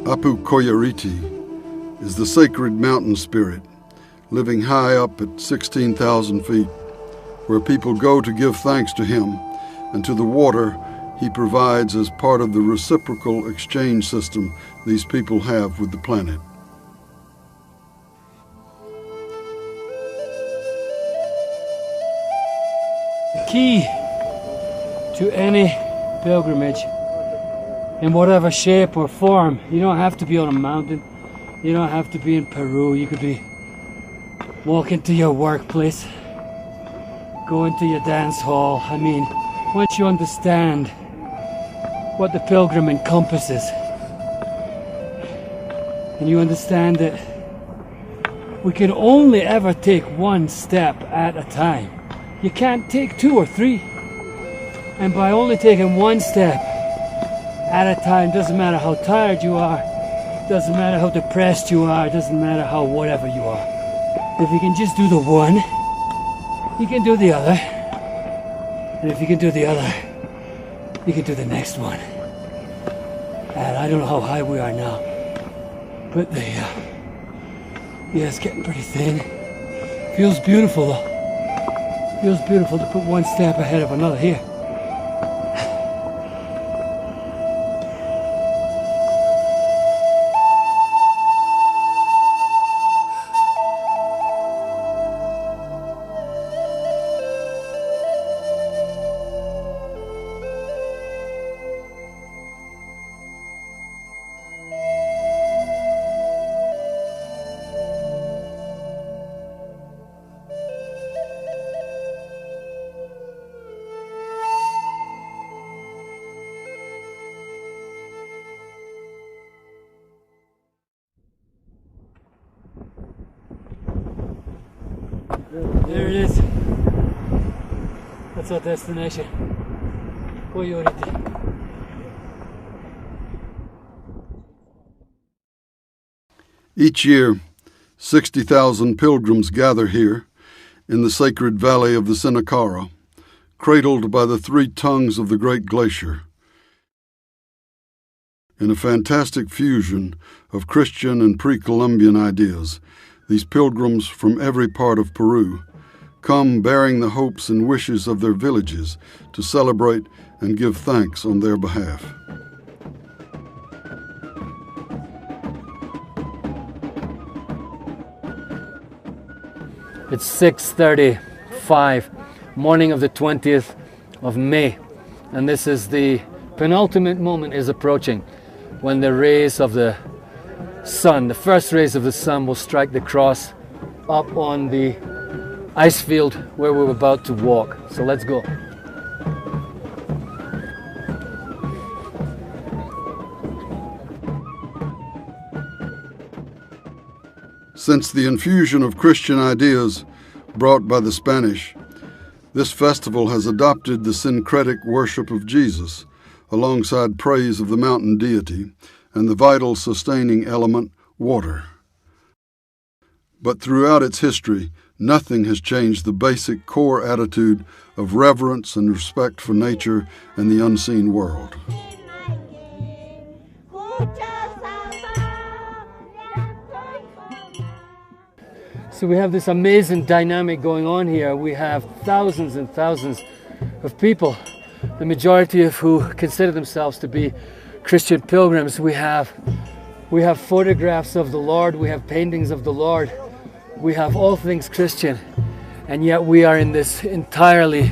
Apu Koyariti is the sacred mountain spirit, living high up at 16,000 feet, where people go to give thanks to him and to the water he provides as part of the reciprocal exchange system these people have with the planet. The key to any pilgrimage, in whatever shape or form, you don't have to be on a mountain, you don't have to be in Peru, you could be walking to your workplace, going to your dance hall. I mean, once you understand what the pilgrim encompasses, and you understand that we can only ever take one step at a time. You can't take two or three. And by only taking one step at a time, doesn't matter how tired you are, doesn't matter how depressed you are, doesn't matter how whatever you are. If you can just do the one, you can do the other. And if you can do the other, you can do the next one. And I don't know how high we are now, but yeah, it's getting pretty thin. Feels beautiful though. Feels beautiful to put one step ahead of another here. There it is. That's our destination. Koyoriti. Each year, 60,000 pilgrims gather here in the sacred valley of the Sinacara, cradled by the three tongues of the great glacier. In a fantastic fusion of Christian and pre-Columbian ideas, these pilgrims from every part of Peru come bearing the hopes and wishes of their villages to celebrate and give thanks on their behalf. It's 6:35, morning of the 20th of May, and this is the penultimate moment is approaching when the rays of the sun, the first rays of the sun, will strike the cross up on the ice field where we're about to walk. So let's go. Since the infusion of Christian ideas brought by the Spanish, this festival has adopted the syncretic worship of Jesus alongside praise of the mountain deity and the vital sustaining element, water. But throughout its history, nothing has changed the basic core attitude of reverence and respect for nature and the unseen world. So we have this amazing dynamic going on here. We have thousands and thousands of people, the majority of who consider themselves to be Christian pilgrims. We have photographs of the Lord, we have paintings of the Lord, we have all things Christian, and yet we are in this entirely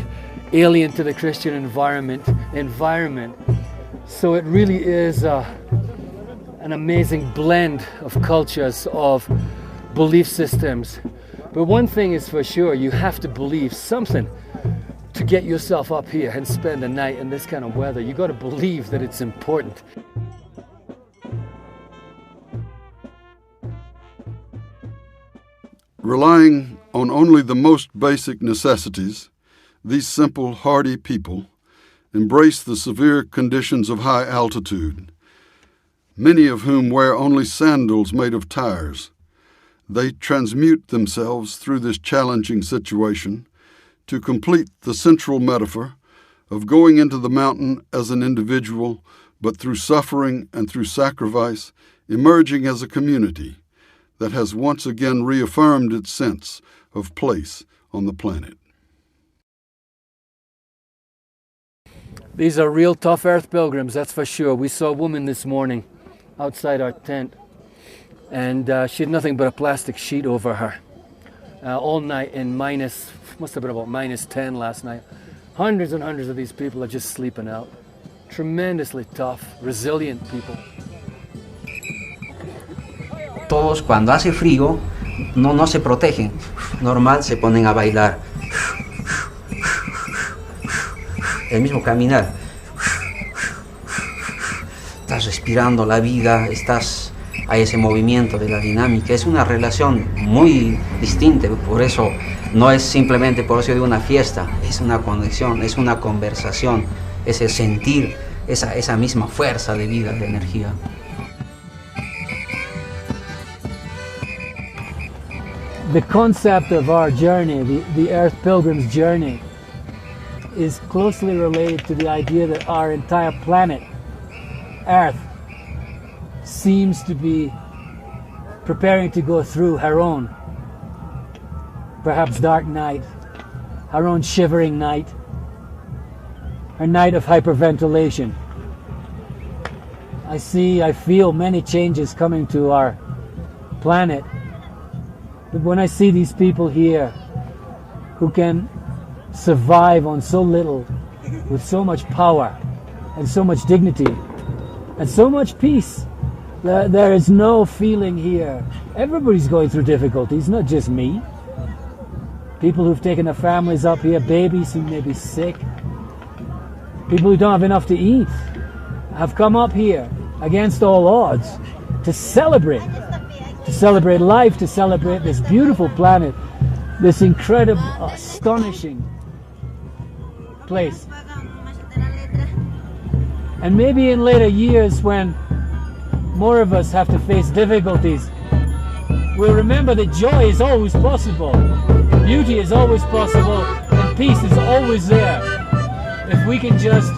alien to the Christian environment. So it really is an amazing blend of cultures, of belief systems. But one thing is for sure, you have to believe something to get yourself up here and spend a night in this kind of weather. You got to believe that it's important. Relying on only the most basic necessities, these simple, hardy people embrace the severe conditions of high altitude, many of whom wear only sandals made of tires. They transmute themselves through this challenging situation to complete the central metaphor of going into the mountain as an individual, but through suffering and through sacrifice, emerging as a community that has once again reaffirmed its sense of place on the planet. These are real tough earth pilgrims, that's for sure. We saw a woman this morning outside our tent, and she had nothing but a plastic sheet over her all night in must have been about -10 last night. Hundreds and hundreds of these people are just sleeping out. Tremendously tough, resilient people. Todos cuando hace frío no se protegen, normal se ponen a bailar. El mismo caminar. Estás respirando la vida, hay ese movimiento de la dinámica. Es una relación muy distinta, por eso no es simplemente por eso de una fiesta, es una conexión, es una conversación, es el sentir esa misma fuerza de vida, de energía. The concept of our journey, the Earth Pilgrim's journey, is closely related to the idea that our entire planet, Earth, seems to be preparing to go through her own, perhaps dark night, her own shivering night, her night of hyperventilation. I feel many changes coming to our planet. But when I see these people here who can survive on so little, with so much power and so much dignity and so much peace, there is no feeling here. Everybody's going through difficulties, not just me. People who've taken their families up here, babies who may be sick, people who don't have enough to eat, have come up here against all odds to celebrate life, to celebrate this beautiful planet, this incredible, astonishing place. And maybe in later years, when more of us have to face difficulties, we'll remember that joy is always possible, beauty is always possible, and peace is always there, if we can just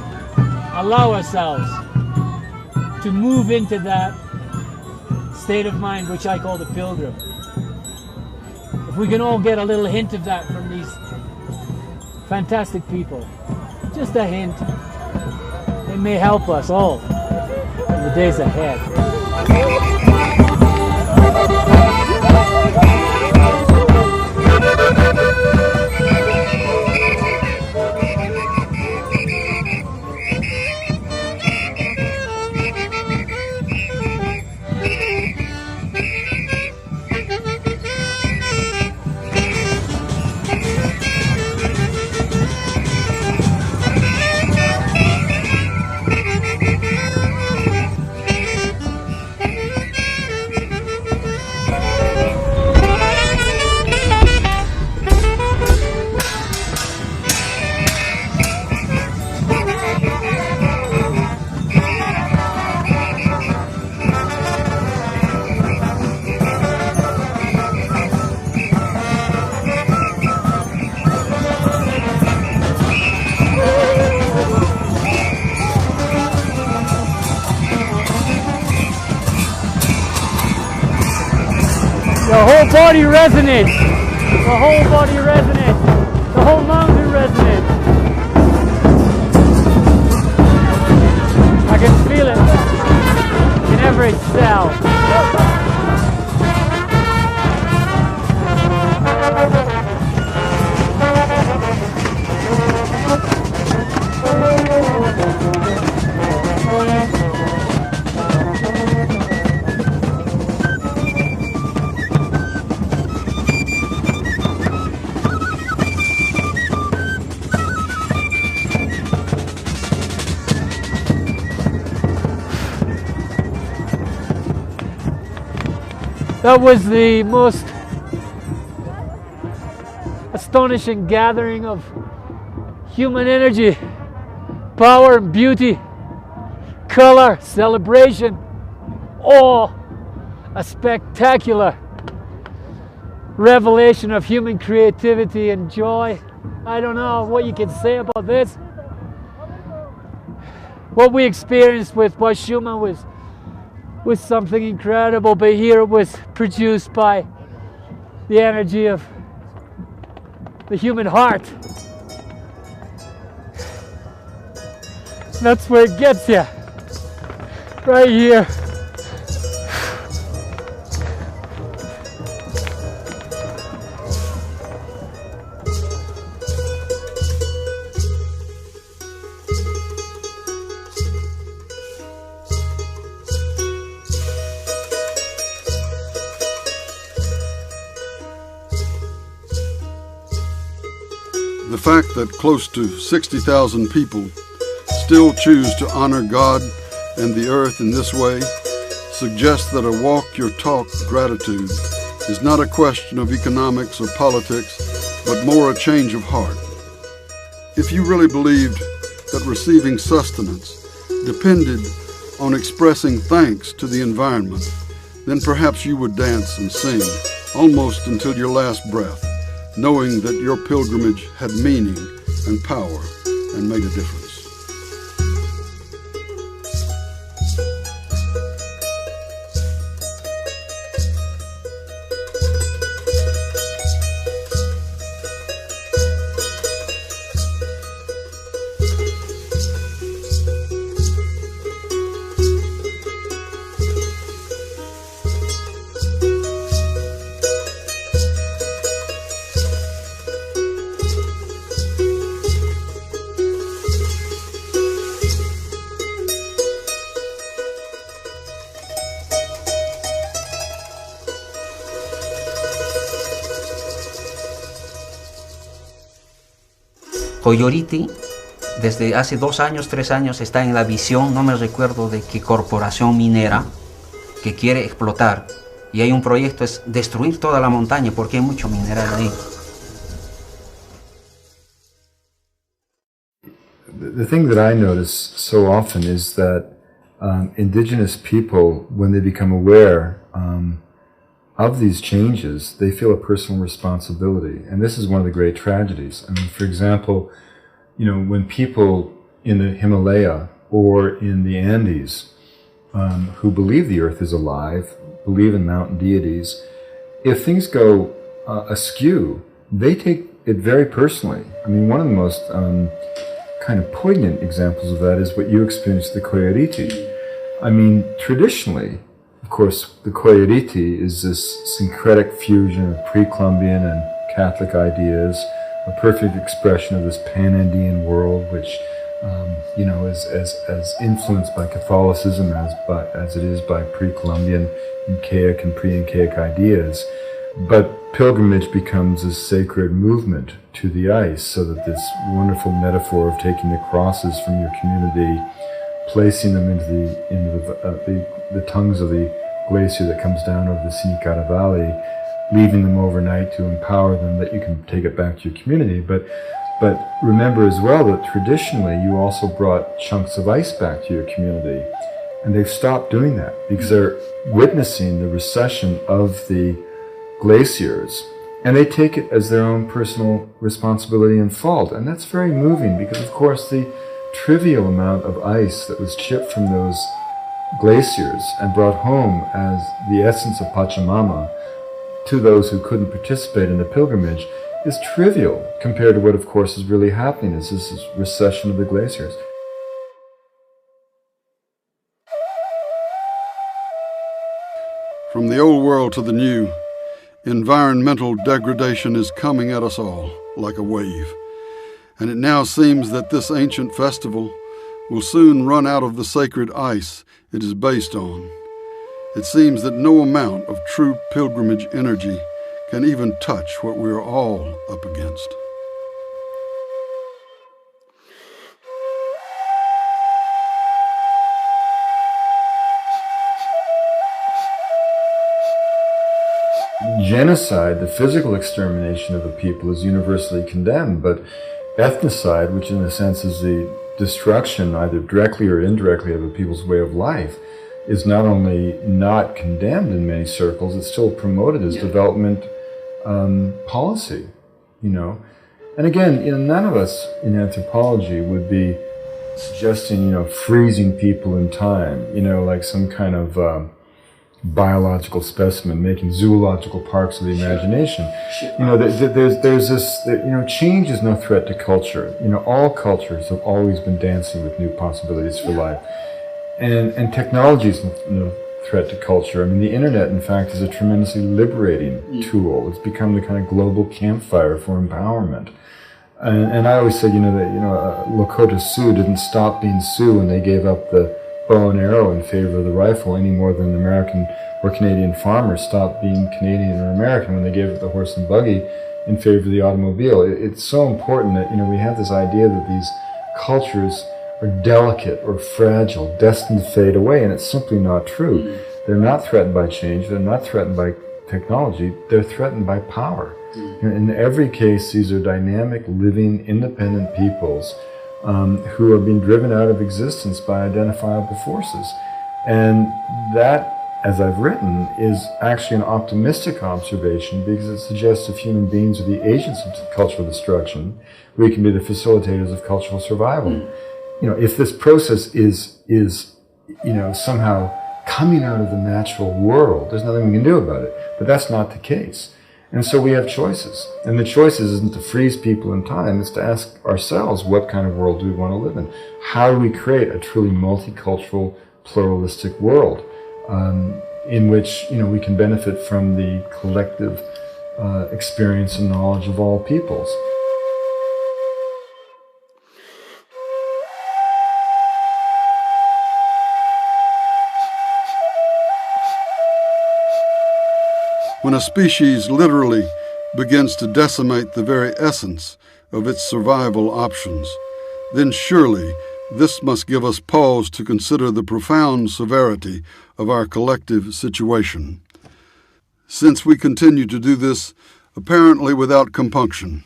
allow ourselves to move into that state of mind which I call the pilgrim. If we can all get a little hint of that from these fantastic people, just a hint, it may help us all in the days ahead. body resonates. The whole body resonates. The whole mountain resonates. I can feel it in every cell. That was the most astonishing gathering of human energy, power, beauty, color, celebration, awe, a spectacular revelation of human creativity and joy. I don't know what you can say about this. What we experienced with Washuma was something incredible, but here it was produced by the energy of the human heart. That's where it gets you, right here. The fact that close to 60,000 people still choose to honor God and the earth in this way suggests that a walk your talk gratitude is not a question of economics or politics, but more a change of heart. If you really believed that receiving sustenance depended on expressing thanks to the environment, then perhaps you would dance and sing almost until your last breath, knowing that your pilgrimage had meaning and power and made a difference. Coyoriti, desde hace 2 años, 3 años, está en la visión, no me recuerdo de qué corporación minera, que quiere explotar. Y hay un proyecto, es destruir toda la montaña, porque hay mucho mineral ahí. The thing that I notice so often is that indigenous people, when they become aware of these changes, they feel a personal responsibility. And this is one of the great tragedies. I mean, for example, you know, when people in the Himalaya or in the Andes who believe the earth is alive, believe in mountain deities, if things go askew, they take it very personally. I mean, one of the most kind of poignant examples of that is what you experienced at the Coyoriti. I mean, traditionally, of course, the Coyoriti is this syncretic fusion of pre-Columbian and Catholic ideas, a perfect expression of this pan-Andean world, which, you know, is as influenced by Catholicism as it is by pre-Columbian Incaic and pre-Incaic ideas. But pilgrimage becomes a sacred movement to the ice, so that this wonderful metaphor of taking the crosses from your community, placing them into the tongues of the glacier that comes down over the Sinicara Valley, leaving them overnight to empower them that you can take it back to your community. But remember as well that traditionally you also brought chunks of ice back to your community. And they've stopped doing that because they're witnessing the recession of the glaciers. And they take it as their own personal responsibility and fault. And that's very moving because, of course, the trivial amount of ice that was chipped from those glaciers and brought home as the essence of Pachamama to those who couldn't participate in the pilgrimage is trivial compared to what, of course, is really happening, is this recession of the glaciers. From the old world to the new, environmental degradation is coming at us all like a wave, and it now seems that this ancient festival will soon run out of the sacred ice it is based on. It seems that no amount of true pilgrimage energy can even touch what we are all up against. Genocide, the physical extermination of a people, is universally condemned, but ethnocide, which in a sense is the destruction, either directly or indirectly, of a people's way of life, is not only not condemned in many circles, it's still promoted as development policy, you know. And again, you know, none of us in anthropology would be suggesting, you know, freezing people in time, you know, like some kind of biological specimen, making zoological parks of the imagination. You know, there's this, you know, change is no threat to culture. You know, all cultures have always been dancing with new possibilities for life. And technology is no threat to culture. I mean, the internet, in fact, is a tremendously liberating tool. It's become the kind of global campfire for empowerment. And I always said, you know, that, you know, Lakota Sioux didn't stop being Sioux when they gave up the bow and arrow in favor of the rifle any more than American or Canadian farmers stopped being Canadian or American when they gave up the horse and buggy in favor of the automobile. It's so important that, you know, we have this idea that these cultures are delicate or fragile, destined to fade away, and it's simply not true. They're not threatened by change, they're not threatened by technology, they're threatened by power. In every case, these are dynamic, living, independent peoples who are being driven out of existence by identifiable forces. And that, as I've written, is actually an optimistic observation because it suggests if human beings are the agents of cultural destruction, we can be the facilitators of cultural survival. You know, if this process is you know, somehow coming out of the natural world, there's nothing we can do about it. But that's not the case. And so we have choices. And the choices isn't to freeze people in time, it's to ask ourselves, what kind of world do we want to live in? How do we create a truly multicultural, pluralistic world in which, you know, we can benefit from the collective experience and knowledge of all peoples? When a species literally begins to decimate the very essence of its survival options, then surely this must give us pause to consider the profound severity of our collective situation. Since we continue to do this apparently without compunction,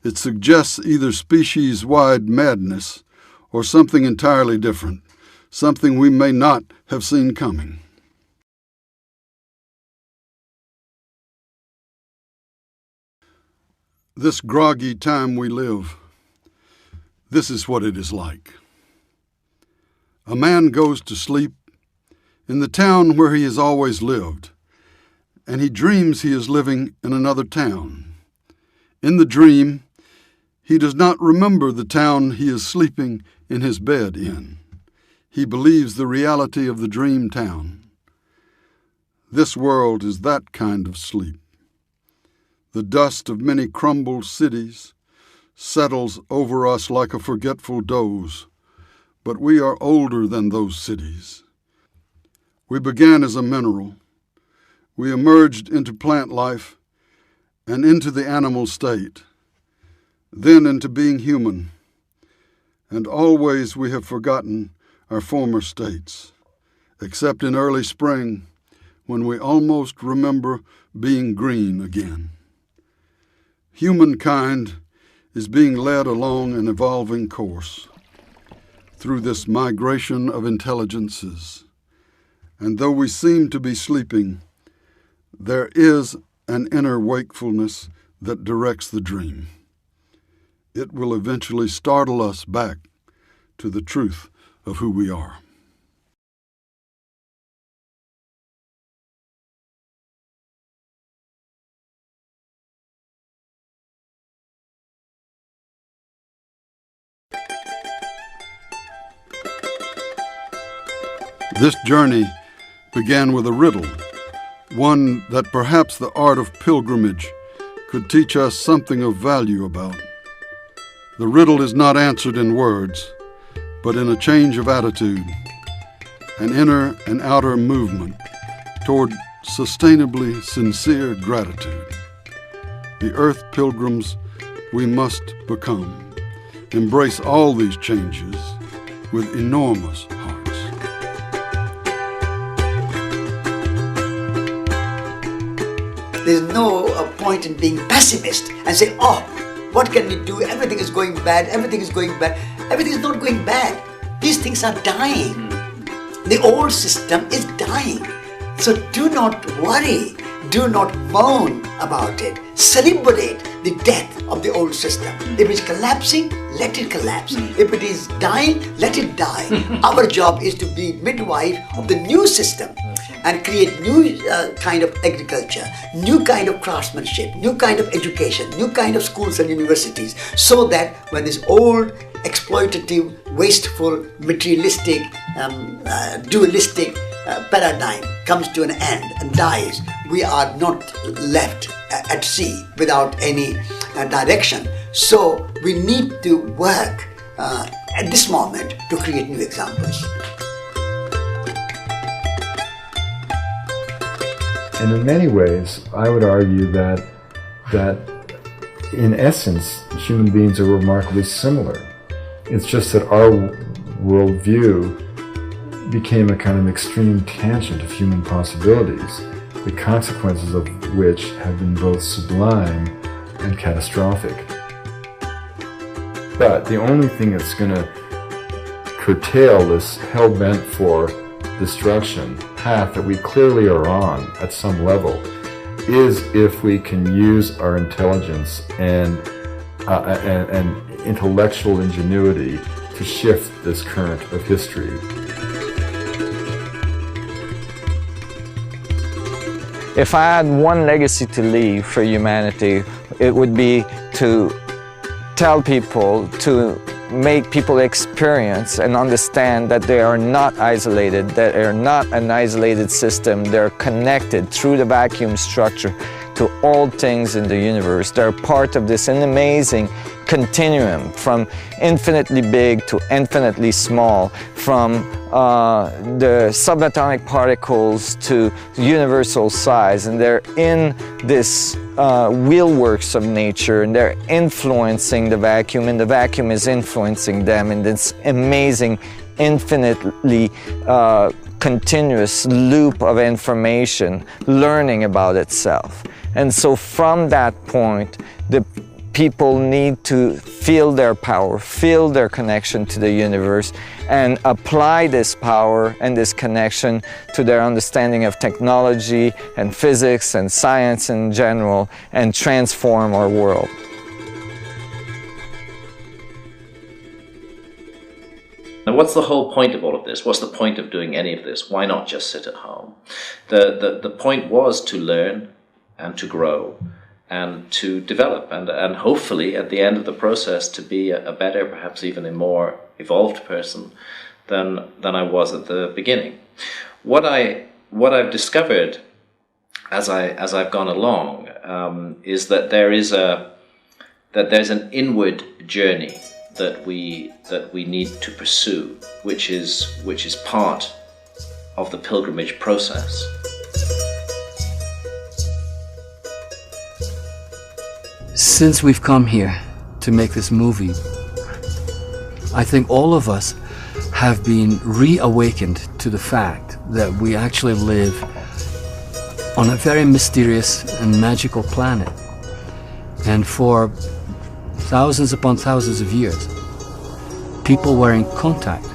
it suggests either species-wide madness or something entirely different, something we may not have seen coming. This groggy time we live, this is what it is like. A man goes to sleep in the town where he has always lived, and he dreams he is living in another town. In the dream, he does not remember the town he is sleeping in his bed in. He believes the reality of the dream town. This world is that kind of sleep. The dust of many crumbled cities settles over us like a forgetful doze, but we are older than those cities. We began as a mineral. We emerged into plant life and into the animal state, then into being human, and always we have forgotten our former states, except in early spring when we almost remember being green again. Humankind is being led along an evolving course through this migration of intelligences. And though we seem to be sleeping, there is an inner wakefulness that directs the dream. It will eventually startle us back to the truth of who we are. This journey began with a riddle, one that perhaps the art of pilgrimage could teach us something of value about. The riddle is not answered in words, but in a change of attitude, an inner and outer movement toward sustainably sincere gratitude. The Earth Pilgrims we must become, embrace all these changes with enormous hearts. There's no point in being pessimist and say, oh, what can we do? Everything is going bad, everything is going bad. Everything is not going bad. These things are dying. The old system is dying. So do not worry. Do not moan about it. Celebrate the death of the old system. If it's collapsing, let it collapse. If it is dying, let it die. Our job is to be midwife of the new system and create new kind of agriculture, new kind of craftsmanship, new kind of education, new kind of schools and universities, so that when this old, exploitative, wasteful, materialistic, dualistic paradigm comes to an end and dies, we are not left at sea without any direction. So we need to work at this moment to create new examples. And in many ways, I would argue that in essence, human beings are remarkably similar. It's just that our worldview became a kind of extreme tangent of human possibilities, the consequences of which have been both sublime and catastrophic. But the only thing that's going to curtail this hell-bent for destruction path that we clearly are on at some level is if we can use our intelligence and intellectual ingenuity to shift this current of history. If I had one legacy to leave for humanity, it would be to tell people, to make people experience and understand that they are not isolated, that they are not an isolated system. They're connected through the vacuum structure to all things in the universe. They're part of this amazing continuum from infinitely big to infinitely small, from the subatomic particles to universal size, and they're in this wheelworks of nature, and they're influencing the vacuum, and the vacuum is influencing them in this amazing, infinitely continuous loop of information, learning about itself. And so from that point, the people need to feel their power, feel their connection to the universe, and apply this power and this connection to their understanding of technology and physics and science in general, and transform our world. And what's the whole point of all of this? What's the point of doing any of this? Why not just sit at home? The point was to learn and to grow and to develop, and hopefully at the end of the process to be a better, perhaps even a more evolved person than I was at the beginning. What I've discovered as I've gone along is that there's an inward journey that we need to pursue, which is part of the pilgrimage process. Since we've come here to make this movie, I think all of us have been reawakened to the fact that we actually live on a very mysterious and magical planet. And for thousands upon thousands of years, people were in contact,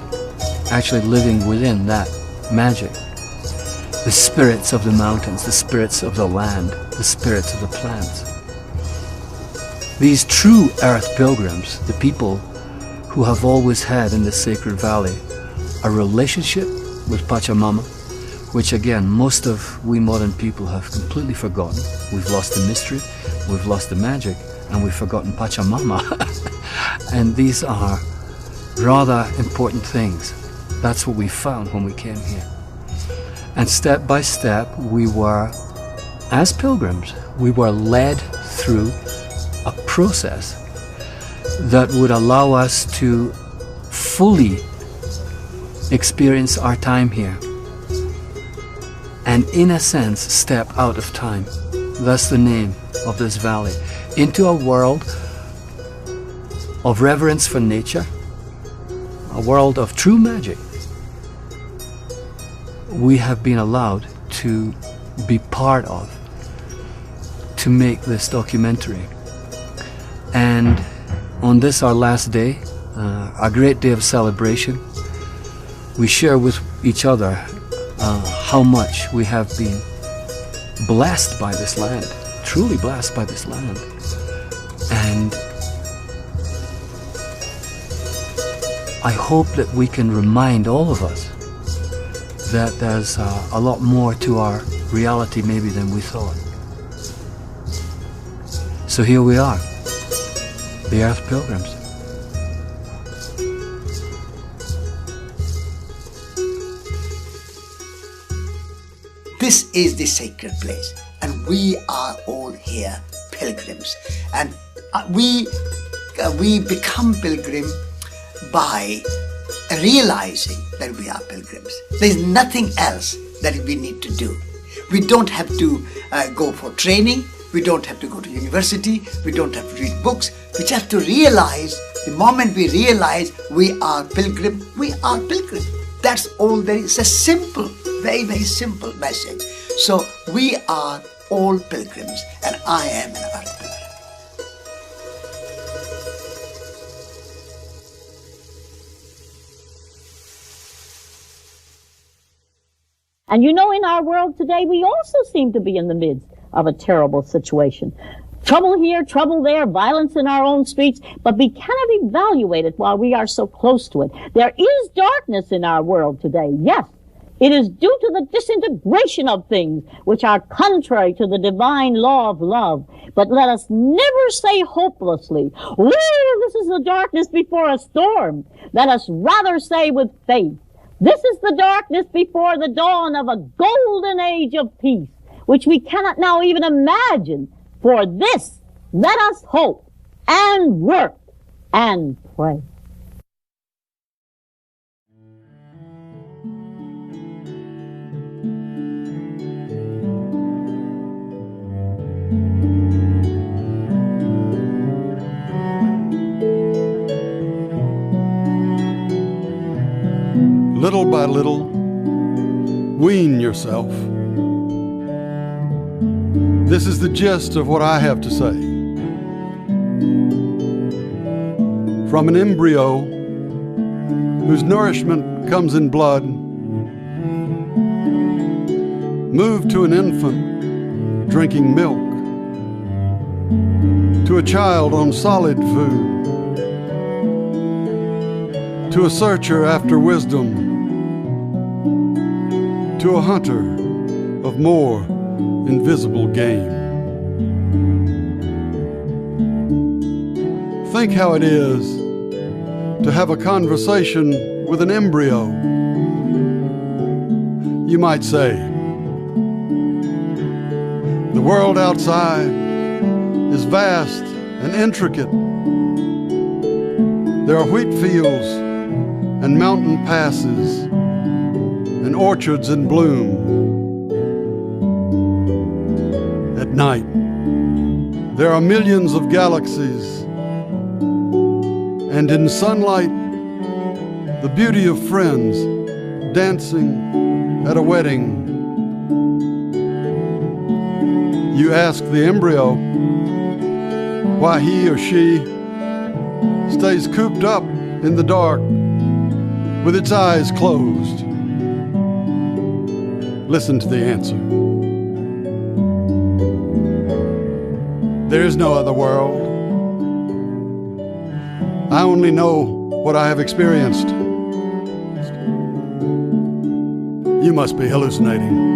actually living within that magic. The spirits of the mountains, the spirits of the land, the spirits of the plants. These true Earth Pilgrims, the people who have always had in the Sacred Valley a relationship with Pachamama, which again, most of we modern people have completely forgotten. We've lost the mystery, we've lost the magic, and we've forgotten Pachamama. And these are rather important things. That's what we found when we came here. And step by step, we were, as pilgrims, we were led through a process that would allow us to fully experience our time here. And in a sense, step out of time. That's the name of this valley. Into a world of reverence for nature, a world of true magic. We have been allowed to be part of, to make this documentary. And on this, our last day, a great day of celebration, we share with each other how much we have been blessed by this land, truly blessed by this land. And I hope that we can remind all of us that there's a lot more to our reality maybe than we thought. So here we are, the Earth Pilgrims. This is the sacred place, and we are all here pilgrims. And we become pilgrim by realizing that we are pilgrims. There's nothing else that we need to do. We don't have to go for training. We don't have to go to university. We don't have to read books. We just have to realize, the moment we realize we are pilgrim, we are pilgrim. That's all there is. It's a simple, very, very simple message. So we are all pilgrims, and I am an Earth Pilgrim. And you know, in our world today, we also seem to be in the midst of a terrible situation. Trouble here, trouble there, violence in our own streets, but we cannot evaluate it while we are so close to it. There is darkness in our world today, yes. It is due to the disintegration of things which are contrary to the divine law of love. But let us never say hopelessly, "Well, this is the darkness before a storm." Let us rather say with faith, "This is the darkness before the dawn of a golden age of peace, which we cannot now even imagine. For this, let us hope and work and pray." Little by little, wean yourself. This is the gist of what I have to say. From an embryo whose nourishment comes in blood, move to an infant drinking milk, to a child on solid food, to a searcher after wisdom, to a hunter of more invisible game. Think how it is to have a conversation with an embryo. You might say, "The world outside is vast and intricate. There are wheat fields and mountain passes and orchards in bloom. At night, there are millions of galaxies, and in sunlight, the beauty of friends dancing at a wedding." You ask the embryo why he or she stays cooped up in the dark with its eyes closed. Listen to the answer. There is no other world. I only know what I have experienced. You must be hallucinating.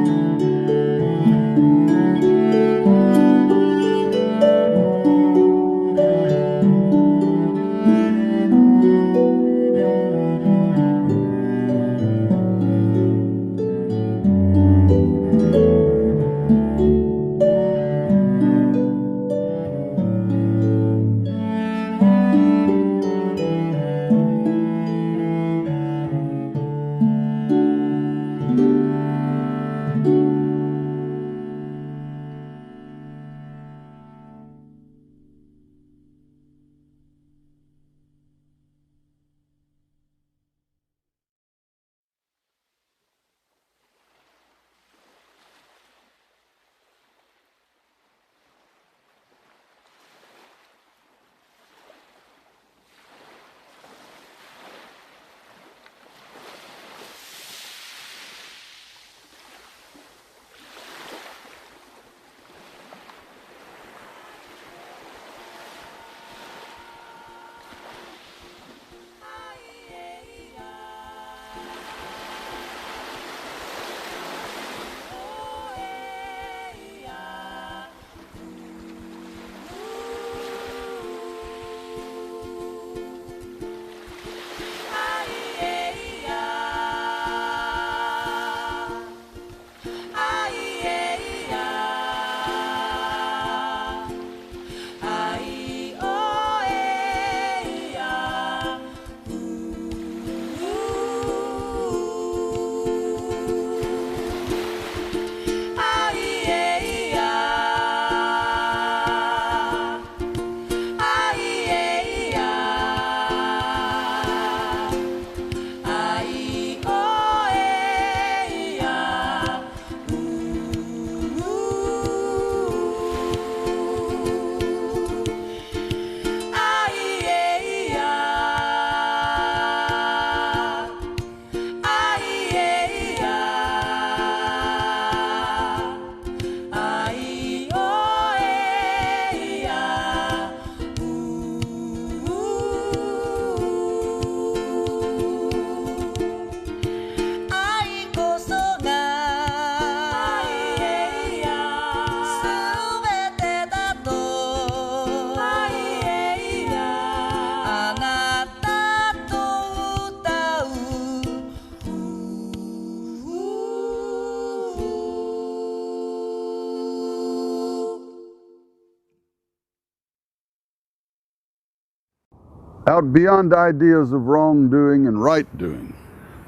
Out beyond ideas of wrongdoing and right doing,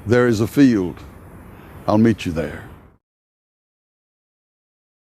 there is a field. I'll meet you there.